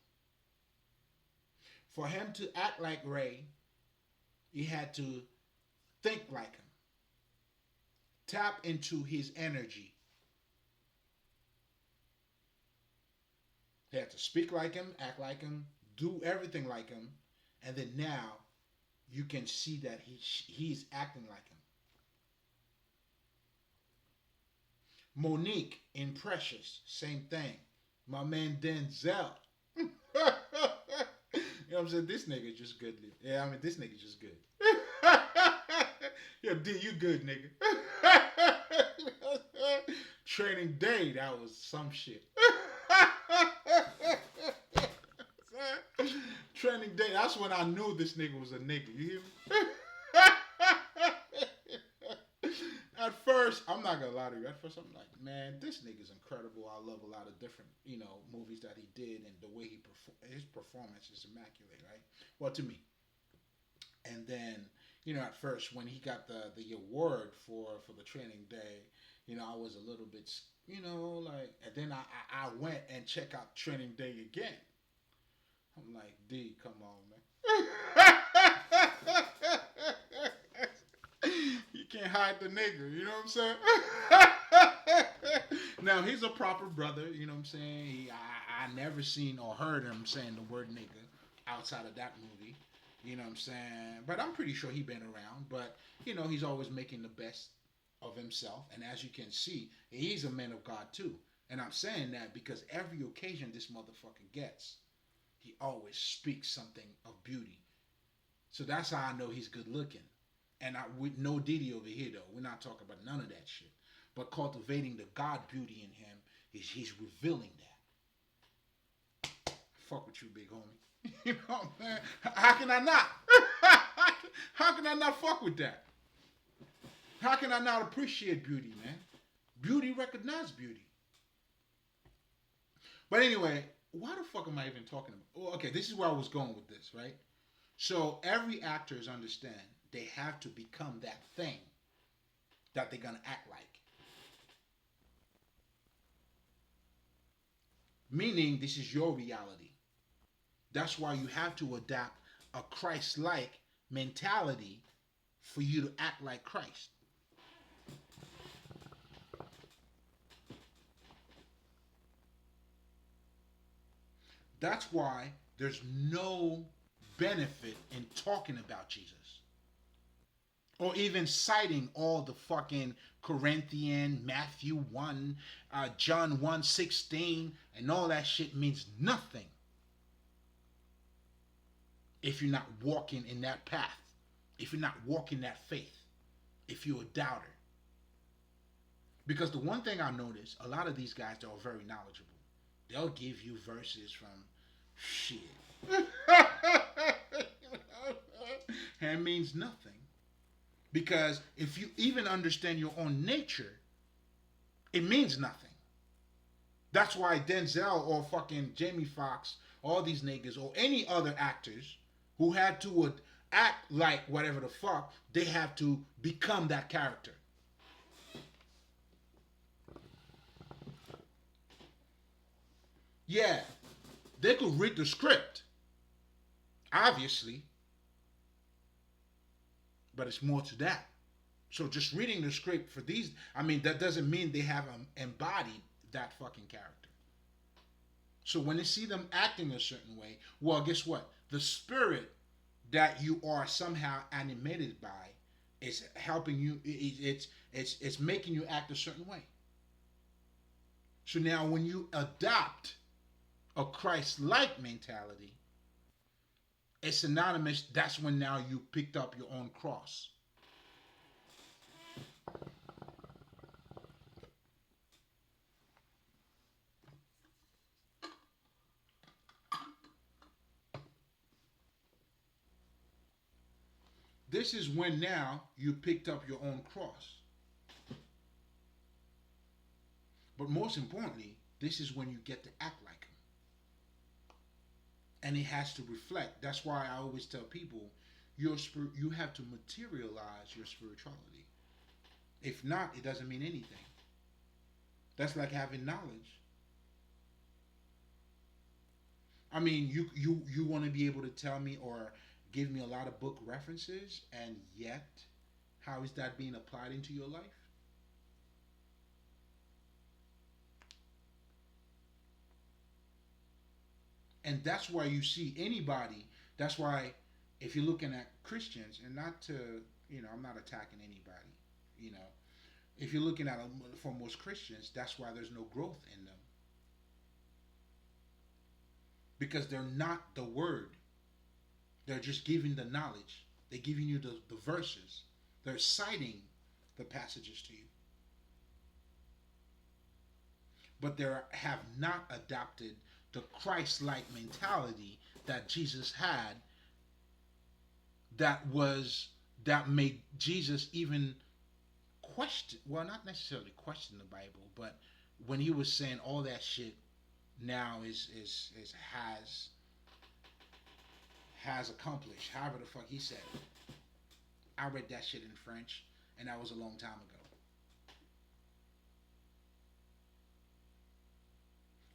For him to act like Ray, he had to think like him. Tap into his energy. He had to speak like him, act like him, do everything like him. And then now you can see that he's acting like him. Monique in Precious, same thing. My man Denzel. You know what I'm saying? This nigga just good. Yeah, I mean, this nigga just good. Yo, D, you good, nigga. Training Day, that was some shit. Training Day, that's when I knew this nigga was a nigga. You hear me? At first, I'm not gonna lie to you. At first, I'm like, man, this nigga's incredible. I love a lot of different, movies that he did, and the way his performance is immaculate, right? Well, to me. And then, at first, when he got the award for the Training Day, I was a little bit, like, and then I went and checked out Training Day again. I'm like, D, come on, man. You can't hide the nigga, you know what I'm saying? Now, he's a proper brother, you know what I'm saying? I never seen or heard him saying the word nigga outside of that movie, you know what I'm saying? But I'm pretty sure he been around, but, he's always making the best of himself. And as you can see, he's a man of God too. And I'm saying that because every occasion this motherfucker gets, he always speaks something of beauty. So that's how I know he's good looking. And with no Diddy over here though. We're not talking about none of that shit. But cultivating the God beauty in him, he's revealing that. Fuck with you, big homie. You know, man. How can I not? How can I not fuck with that? How can I not appreciate beauty, man? Beauty recognizes beauty. But anyway, why the fuck am I even talking about? Well, okay, this is where I was going with this, right? So every actors understand they have to become that thing that they're gonna act like. Meaning, this is your reality. That's why you have to adapt a Christ-like mentality for you to act like Christ. That's why there's no benefit in talking about Jesus. Or even citing all the fucking Corinthian, Matthew 1, John 1:16, and all that shit means nothing if you're not walking in that path, if you're not walking that faith, if you're a doubter. Because the one thing I noticed, a lot of these guys, they're very knowledgeable. They'll give you verses from shit. And it means nothing. Because if you even understand your own nature, it means nothing. That's why Denzel or fucking Jamie Foxx, all these niggas, or any other actors who had to act like whatever the fuck, they have to become that character. Yeah, they could read the script, obviously, but it's more to that. So just reading the script for these, I mean, that doesn't mean they have embodied that fucking character. So when they see them acting a certain way, well, guess what? The spirit that you are somehow animated by is helping you. It's making you act a certain way. So now, when you adopt a Christ-like mentality, it's synonymous. That's when now you picked up your own cross. This is when now you picked up your own cross. But most importantly, this is when you get to act like him. And it has to reflect. That's why I always tell people you have to materialize your spirituality. If not, it doesn't mean anything. That's like having knowledge. I mean, you want to be able to tell me or give me a lot of book references, and yet, how is that being applied into your life? And that's why you see anybody. That's why, if you're looking at Christians, and not to, I'm not attacking anybody, you know, if you're looking at them, for most Christians, that's why there's no growth in them because they're not the word. They're just giving the knowledge. They're giving you the verses. They're citing the passages to you. But they have not adopted the Christ-like mentality that Jesus had that made Jesus even question, well, not necessarily question the Bible, but when he was saying all that shit now is has accomplished, however the fuck he said it. I read that shit in French, and that was a long time ago.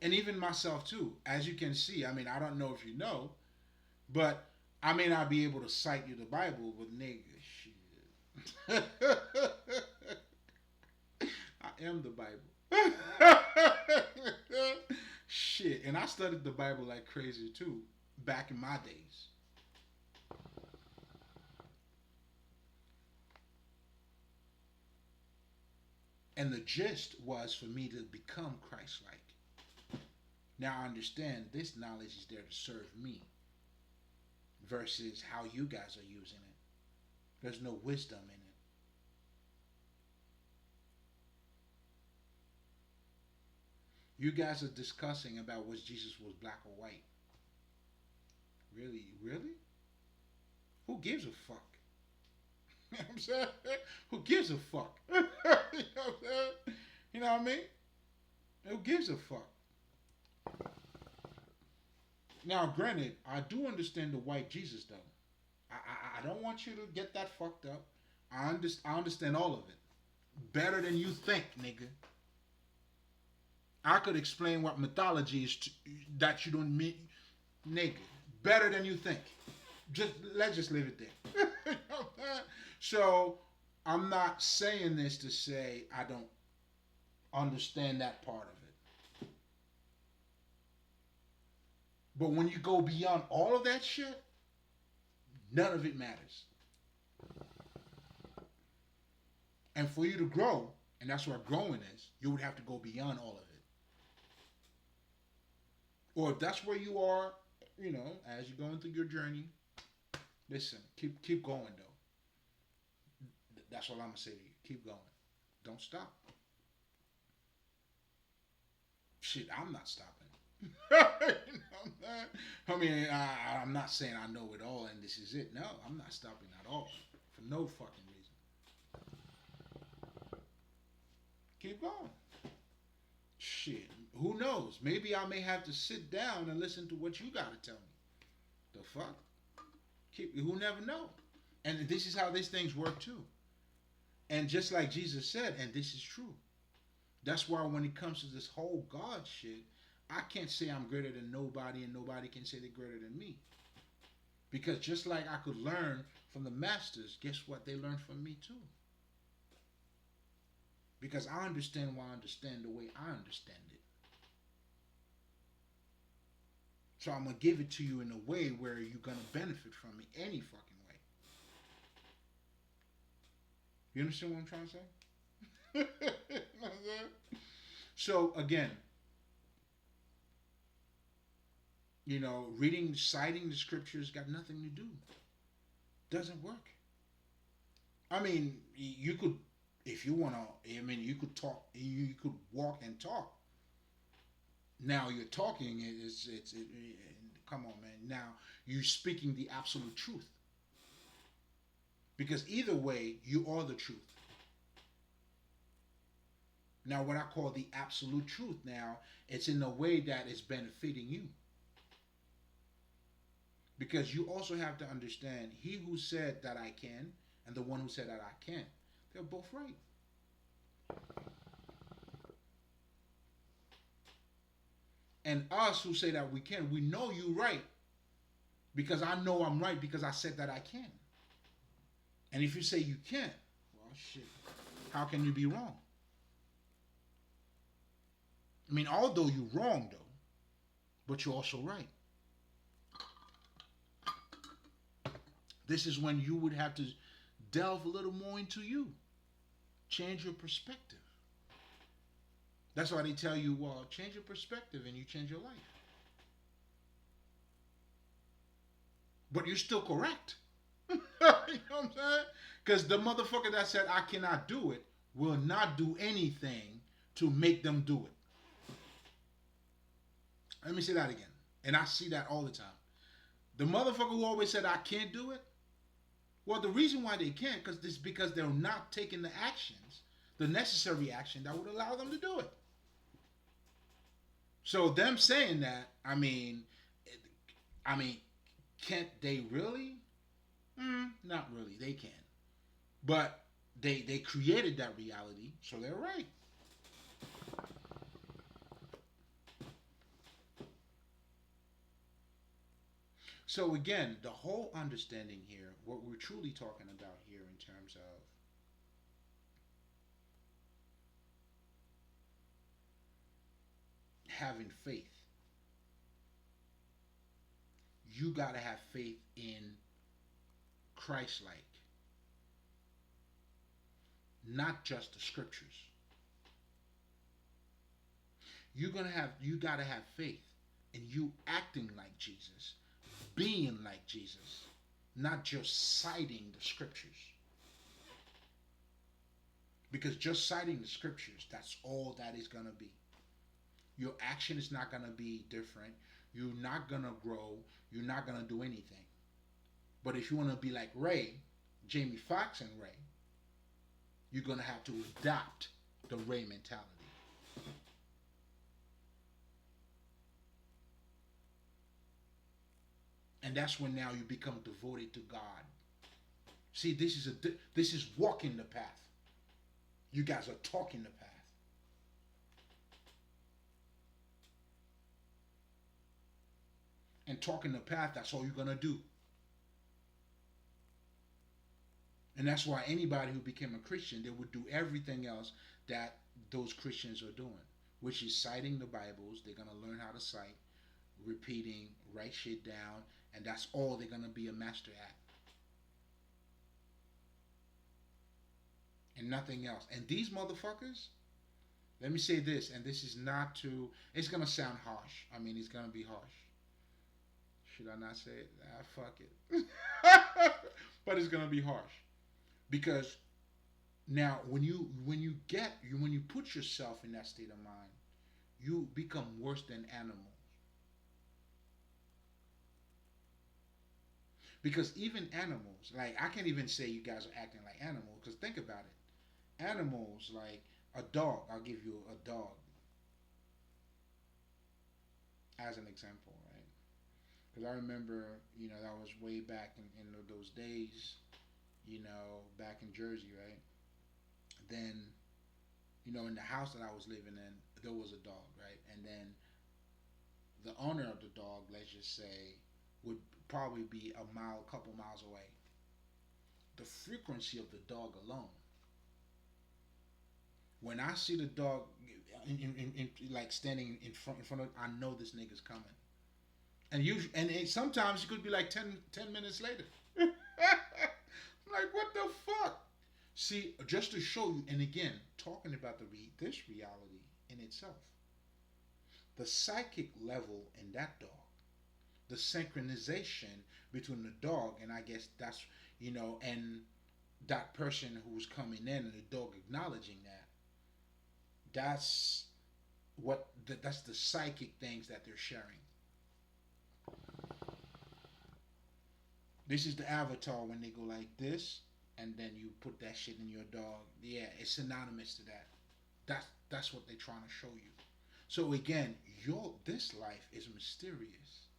And even myself too, as you can see, I mean, I don't know if you know, but I may not be able to cite you the Bible, but nigga, shit. I am the Bible. Shit, and I studied the Bible like crazy too, back in my days. And the gist was for me to become Christ like. Now I understand this knowledge is there to serve me versus how you guys are using it. There's no wisdom in it. You guys are discussing about was Jesus was black or white. Really? Really? Who gives a fuck? You know what I'm saying? Who gives a fuck? You know what I'm saying? You know what I mean? Who gives a fuck? Now, granted, I do understand the white Jesus though. I don't want you to get that fucked up. I understand all of it. Better than you think, nigga. I could explain what mythology is that you don't mean, nigga. Better than you think. Let's just leave it there. So I'm not saying this to say I don't understand that part of it. But when you go beyond all of that shit, none of it matters. And for you to grow, and that's what growing is, you would have to go beyond all of it. Or if that's where you are, as you're going through your journey, listen, keep going though. That's all I'm gonna say to you. Keep going. Don't stop. Shit, I'm not stopping. I mean, I'm not saying I know it all and this is it. No, I'm not stopping at all for no fucking reason. Keep going. Shit, who knows? Maybe I may have to sit down and listen to what you gotta tell me. The fuck? Who never know? And this is how these things work too. And just like Jesus said, and this is true. That's why when it comes to this whole God shit, I can't say I'm greater than nobody, and nobody can say they're greater than me. Because just like I could learn from the masters, guess what? They learned from me too. because I understand why I understand the way I understand it. So I'm gonna give it to you in a way where you're gonna benefit from it any fucking way. You understand what I'm trying to say? So again, reading, citing the scriptures got nothing to do. Doesn't work. I mean, you could, if you wanna. I mean, you could talk. You could walk and talk. Now you're talking. Come on, man. Now you're speaking the absolute truth. Because either way, you are the truth. Now, what I call the absolute truth now, it's in a way that is benefiting you. Because you also have to understand, he who said that I can and the one who said that I can't, they're both right. And us who say that we can, we know you right because I know I'm right because I said that I can. And if you say you can't, well, shit, how can you be wrong? I mean, although you're wrong, though, but you're also right. This is when you would have to delve a little more into you, change your perspective. That's why they tell you, well, change your perspective and you change your life. But you're still correct. You know what I'm saying? Because the motherfucker that said, I cannot do it, will not do anything to make them do it. Let me say that again. And I see that all the time. The motherfucker who always said, I can't do it, well, the reason why they can't is because they're not taking the actions, the necessary action that would allow them to do it. So them saying that, can't they really? Not really. They can, but they created that reality, so they're right. So again, the whole understanding here, what we're truly talking about here in terms of having faith, you got to have faith in Christ-like, not just the scriptures. You got to have faith in you acting like Jesus, being like Jesus, not just citing the scriptures. Because just citing the scriptures, that's all that is going to be. Your action is not going to be different. You're not going to grow. You're not going to do anything. But if you want to be like Ray, Jamie Foxx and Ray, you're going to have to adopt the Ray mentality. And that's when now you become devoted to God. See, this is walking the path. You guys are talking the path. And talking the path, that's all you're going to do. And that's why anybody who became a Christian, they would do everything else that those Christians are doing, which is citing the Bibles. They're going to learn how to cite, repeating, write shit down, and that's all they're going to be a master at. And nothing else. And these motherfuckers, let me say this, and this is not to, it's going to sound harsh. I mean, it's going to be harsh. Should I not say it? Fuck it. But it's going to be harsh. Because now when you put yourself in that state of mind, you become worse than animals. Because even animals, like, I can't even say you guys are acting like animals, because think about it. Animals, like a dog, I'll give you a dog as an example, right? Because I remember, that was way back in those days, back in Jersey, right? Then, in the house that I was living in, there was a dog, right? And then the owner of the dog, let's just say, would probably be a couple miles away. The frequency of the dog alone When I see the dog like standing in front of, I know this nigga's coming. And you and sometimes it could be like 10 minutes later. I'm like, what the fuck? See, just to show you, and again, talking about this reality in itself, the psychic level in that dog, the synchronization between the dog and I guess that's and that person who's coming in and the dog acknowledging that. That's that's the psychic things that they're sharing. This is the avatar when they go like this, and then you put that shit in your dog. Yeah, it's synonymous to that. That's what they're trying to show you. So again, your this life is mysterious.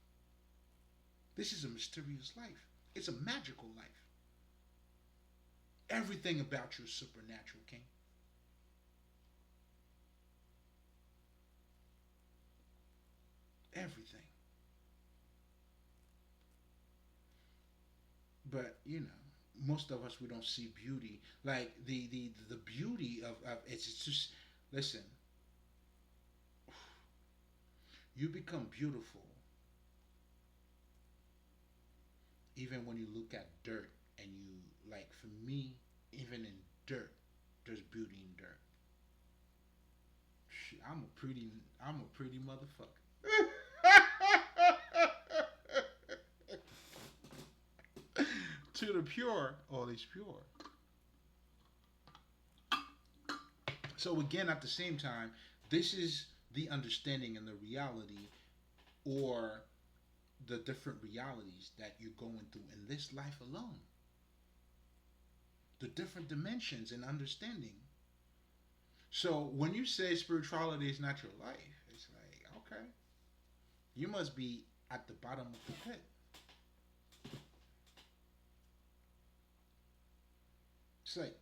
This is a mysterious life. It's a magical life. Everything about you is supernatural, King. Everything. But most of us we don't see beauty. Like the beauty of it's just listen, you become beautiful even when you look at dirt and you like for me, even in dirt, there's beauty in dirt. I'm a pretty motherfucker. To the pure, all is pure. So again, at the same time, this is the understanding and the reality, or the different realities that you're going through in this life alone. The different dimensions and understanding. So when you say spirituality is not your life, it's like, okay, you must be at the bottom of the pit. It's like,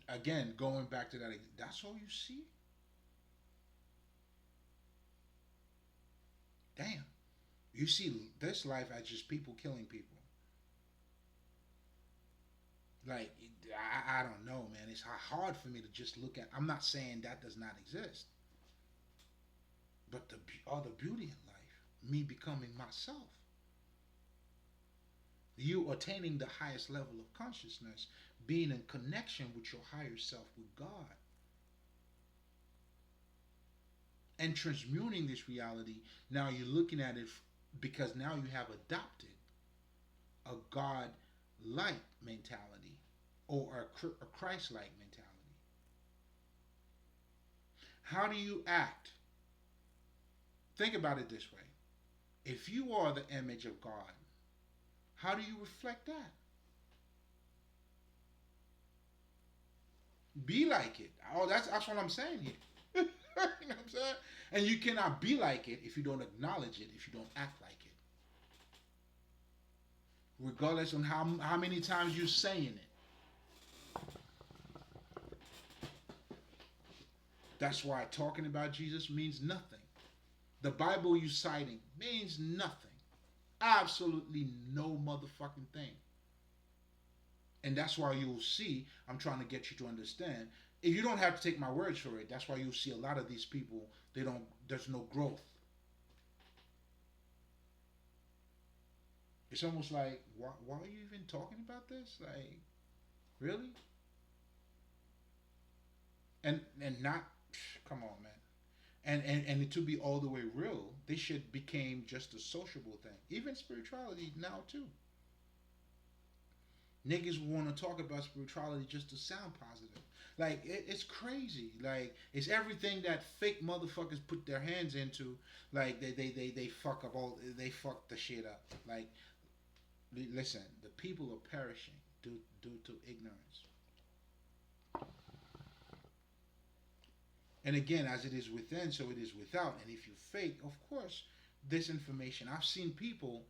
again, going back to that, that's all you see? Damn. You see this life as just people killing people. Like, I don't know, man. It's hard for me to just look at. I'm not saying that does not exist, but the other beauty in life, me becoming myself, you attaining the highest level of consciousness, being in connection with your higher self, with God, and transmuting this reality. Now you're looking at it because now you have adopted a God like mentality, or a Christ like mentality. How do you act? Think about it this way. If you are the image of God, how do you reflect that? Be like it. Oh, that's what I'm saying here. You know what I'm saying? And you cannot be like it if you don't acknowledge it, if you don't act like it. Regardless on how many times you're saying it. That's why talking about Jesus means nothing. The Bible you citing means nothing. Absolutely no motherfucking thing. And that's why you'll see, I'm trying to get you to understand. If you don't have to take my words for it, that's why you'll see a lot of these people, there's no growth. It's almost like, why are you even talking about this? Like, really? And not, come on, man. And to be all the way real, this shit became just a sociable thing. Even spirituality now too. Niggas want to talk about spirituality just to sound positive. Like it's crazy. Like it's everything that fake motherfuckers put their hands into. Like they fuck up all. They fuck the shit up. Like listen, the people are perishing due to ignorance. And again, as it is within, so it is without. And if you fake, of course, this information. I've seen people.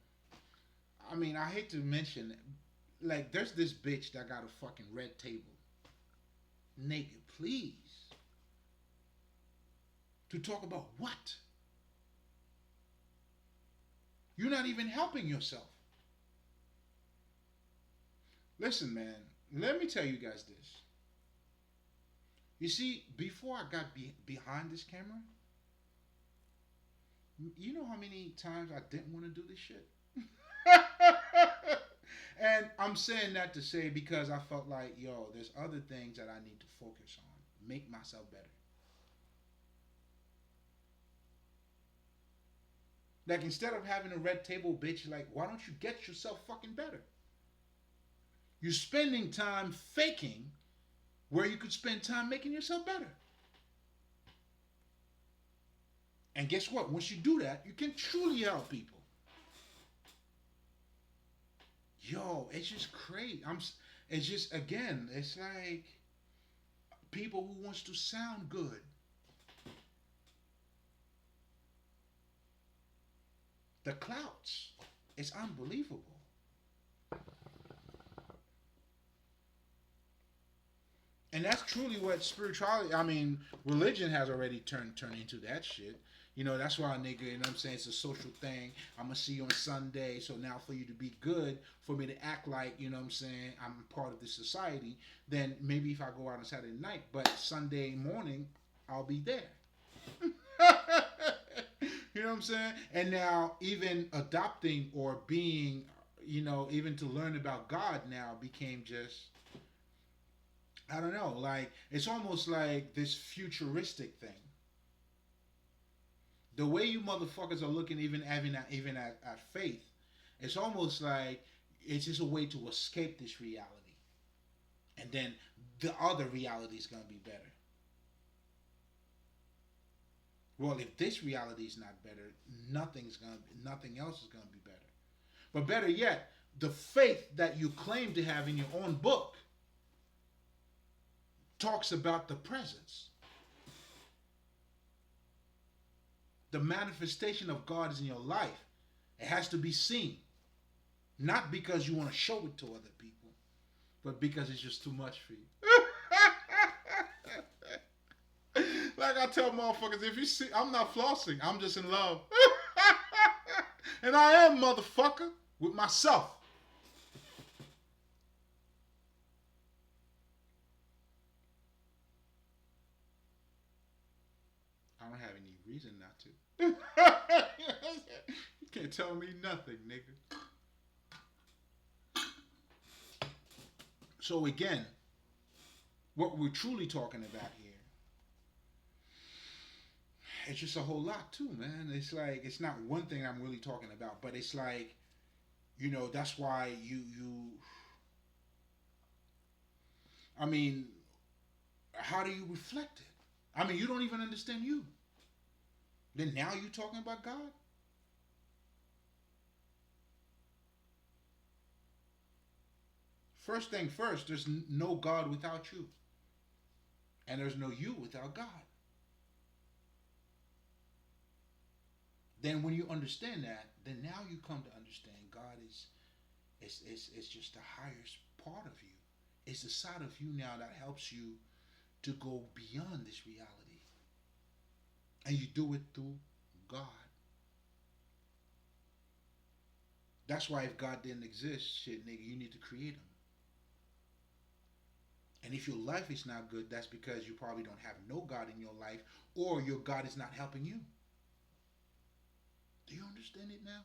I mean, I hate to mention, like, there's this bitch that got a fucking red table. Nigga, please. To talk about what? You're not even helping yourself. Listen, man, let me tell you guys this. You see, before I got behind this camera, you know how many times I didn't want to do this shit? And I'm saying that to say because I felt like, yo, there's other things that I need to focus on, make myself better. Like instead of having a red table bitch, like why don't you get yourself fucking better? You're spending time faking where you could spend time making yourself better. And guess what? Once you do that, you can truly help people. Yo, it's just crazy. It's just again, it's like people who wants to sound good. The clouts, it's unbelievable. And that's truly what spirituality. I mean, religion has already turned into that shit. You know, that's why nigga, you know what I'm saying? It's a social thing. I'm gonna see you on Sunday, so now for you to be good, for me to act like, you know what I'm saying, I'm part of this society, then maybe if I go out on Saturday night, but Sunday morning, I'll be there. You know what I'm saying? And now even adopting or being, you know, even to learn about God now became just I don't know, like it's almost like this futuristic thing. The way you motherfuckers are looking, even at faith, it's almost like it's just a way to escape this reality, and then the other reality is gonna be better. Well, if this reality is not better, nothing else is gonna be better. But better yet, the faith that you claim to have in your own book talks about the presence. The manifestation of God is in your life. It has to be seen. Not because you want to show it to other people, but because it's just too much for you. Like I tell motherfuckers, if you see, I'm not flossing, I'm just in love. And I am, motherfucker, with myself. I don't have any reason not to. You can't tell me nothing, nigga. So again, what we're truly talking about here, it's just a whole lot too, man. It's like it's not one thing I'm really talking about, but it's like, you know, that's why I mean, how do you reflect it? I mean, you don't even understand you. Then now you talking about God? First thing first, there's no God without you. And there's no you without God. Then when you understand that, then now you come to understand God is just the highest part of you. It's the side of you now that helps you to go beyond this reality. And you do it through God. That's why if God didn't exist, shit, nigga, you need to create him. And if your life is not good, that's because you probably don't have no God in your life, or your God is not helping you. Do you understand it now?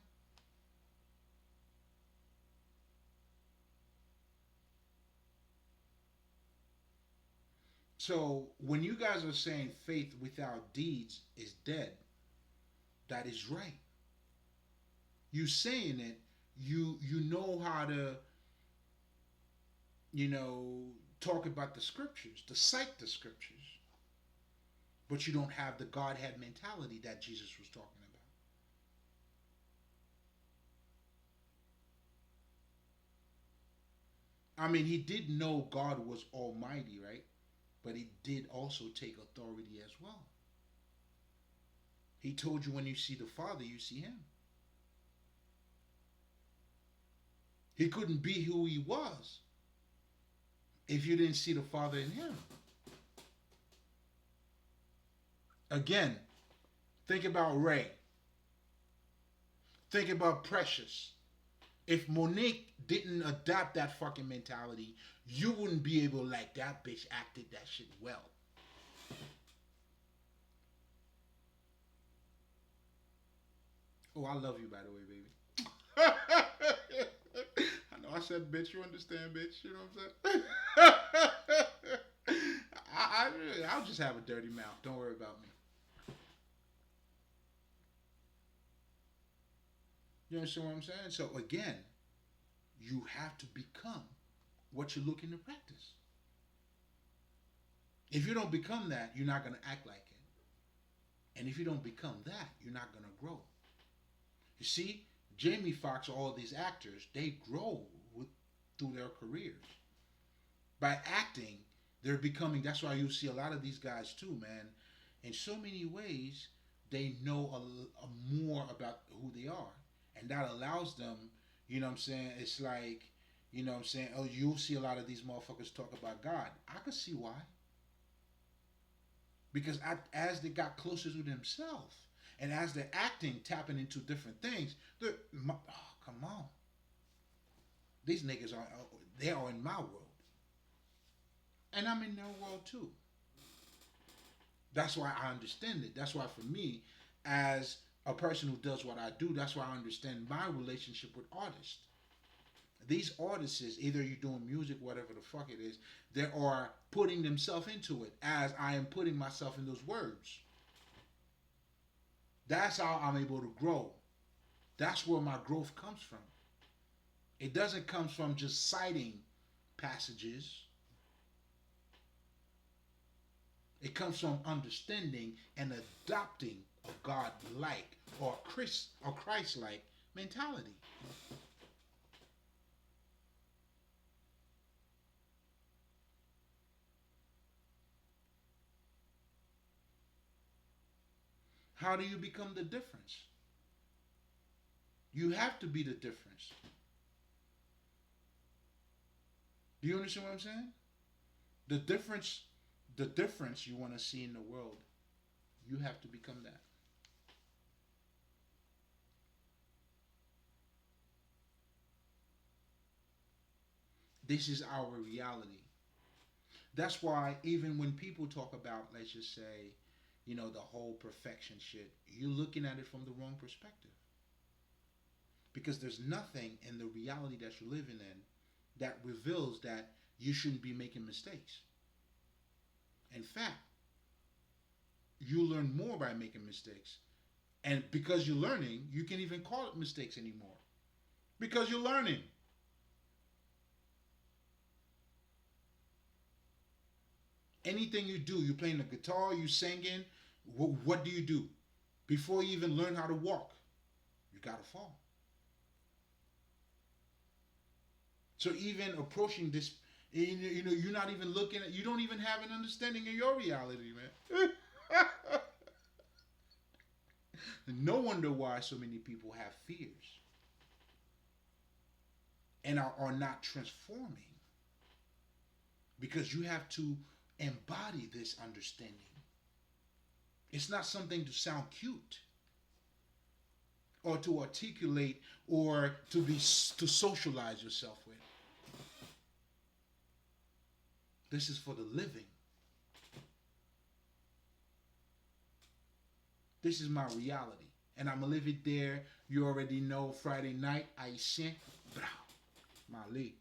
So when you guys are saying faith without deeds is dead, that is right. You saying it, you know how to, you know, talk about the scriptures, to cite the scriptures, but you don't have the Godhead mentality that Jesus was talking about. I mean, he did know God was almighty, right? But he did also take authority as well. He told you when you see the Father, you see him. He couldn't be who he was if you didn't see the Father in him. Again, think about Ray. Think about Precious. If Monique didn't adopt that fucking mentality, you wouldn't be able to like that bitch acted that shit well. Oh, I love you, by the way, baby. I know I said bitch. You understand, bitch? You know what I'm saying? I'll just have a dirty mouth. Don't worry about me. You understand what I'm saying? So again, you have to become what you're looking to practice. If you don't become that, you're not going to act like it. And if you don't become that, you're not going to grow. You see, Jamie Foxx, all these actors, they grow with, through their careers. By acting, they're becoming, that's why you see a lot of these guys too, man. In so many ways, they know a more about who they are. And that allows them, you know what I'm saying? It's like, you know what I'm saying? Oh, you'll see a lot of these motherfuckers talk about God. I could see why. Because as they got closer to themselves, and as they're acting, tapping into different things, oh, come on. These niggas are, they are in my world. And I'm in their world too. That's why I understand it. That's why for me, as a person who does what I do, that's why I understand my relationship with artists. These artists, either you're doing music, whatever the fuck it is, they are putting themselves into it as I am putting myself in those words. That's how I'm able to grow. That's where my growth comes from. It doesn't come from just citing passages. It comes from understanding and adopting a God-like or Christ-like mentality. How do you become the difference? You have to be the difference. Do you understand what I'm saying? The difference, the difference you want to see in the world, you have to become that. This is our reality. That's why even when people talk about, let's just say, the whole perfection shit, you're looking at it from the wrong perspective. Because there's nothing in the reality that you're living in that reveals that you shouldn't be making mistakes. In fact, you learn more by making mistakes. And because you're learning, you can't even call it mistakes anymore. Because you're learning. Anything you do, you're playing the guitar, you singing, what do you do? Before you even learn how to walk, you gotta fall. So even approaching this, you're not even looking at, you don't even have an understanding of your reality, man. No wonder why so many people have fears and are not transforming. Because you have to embody this understanding. It's not something to sound cute or to articulate or to socialize yourself with. This is for the living. This is my reality. And I'm going to live it there. You already know Friday night, Haitien, bra, Mali.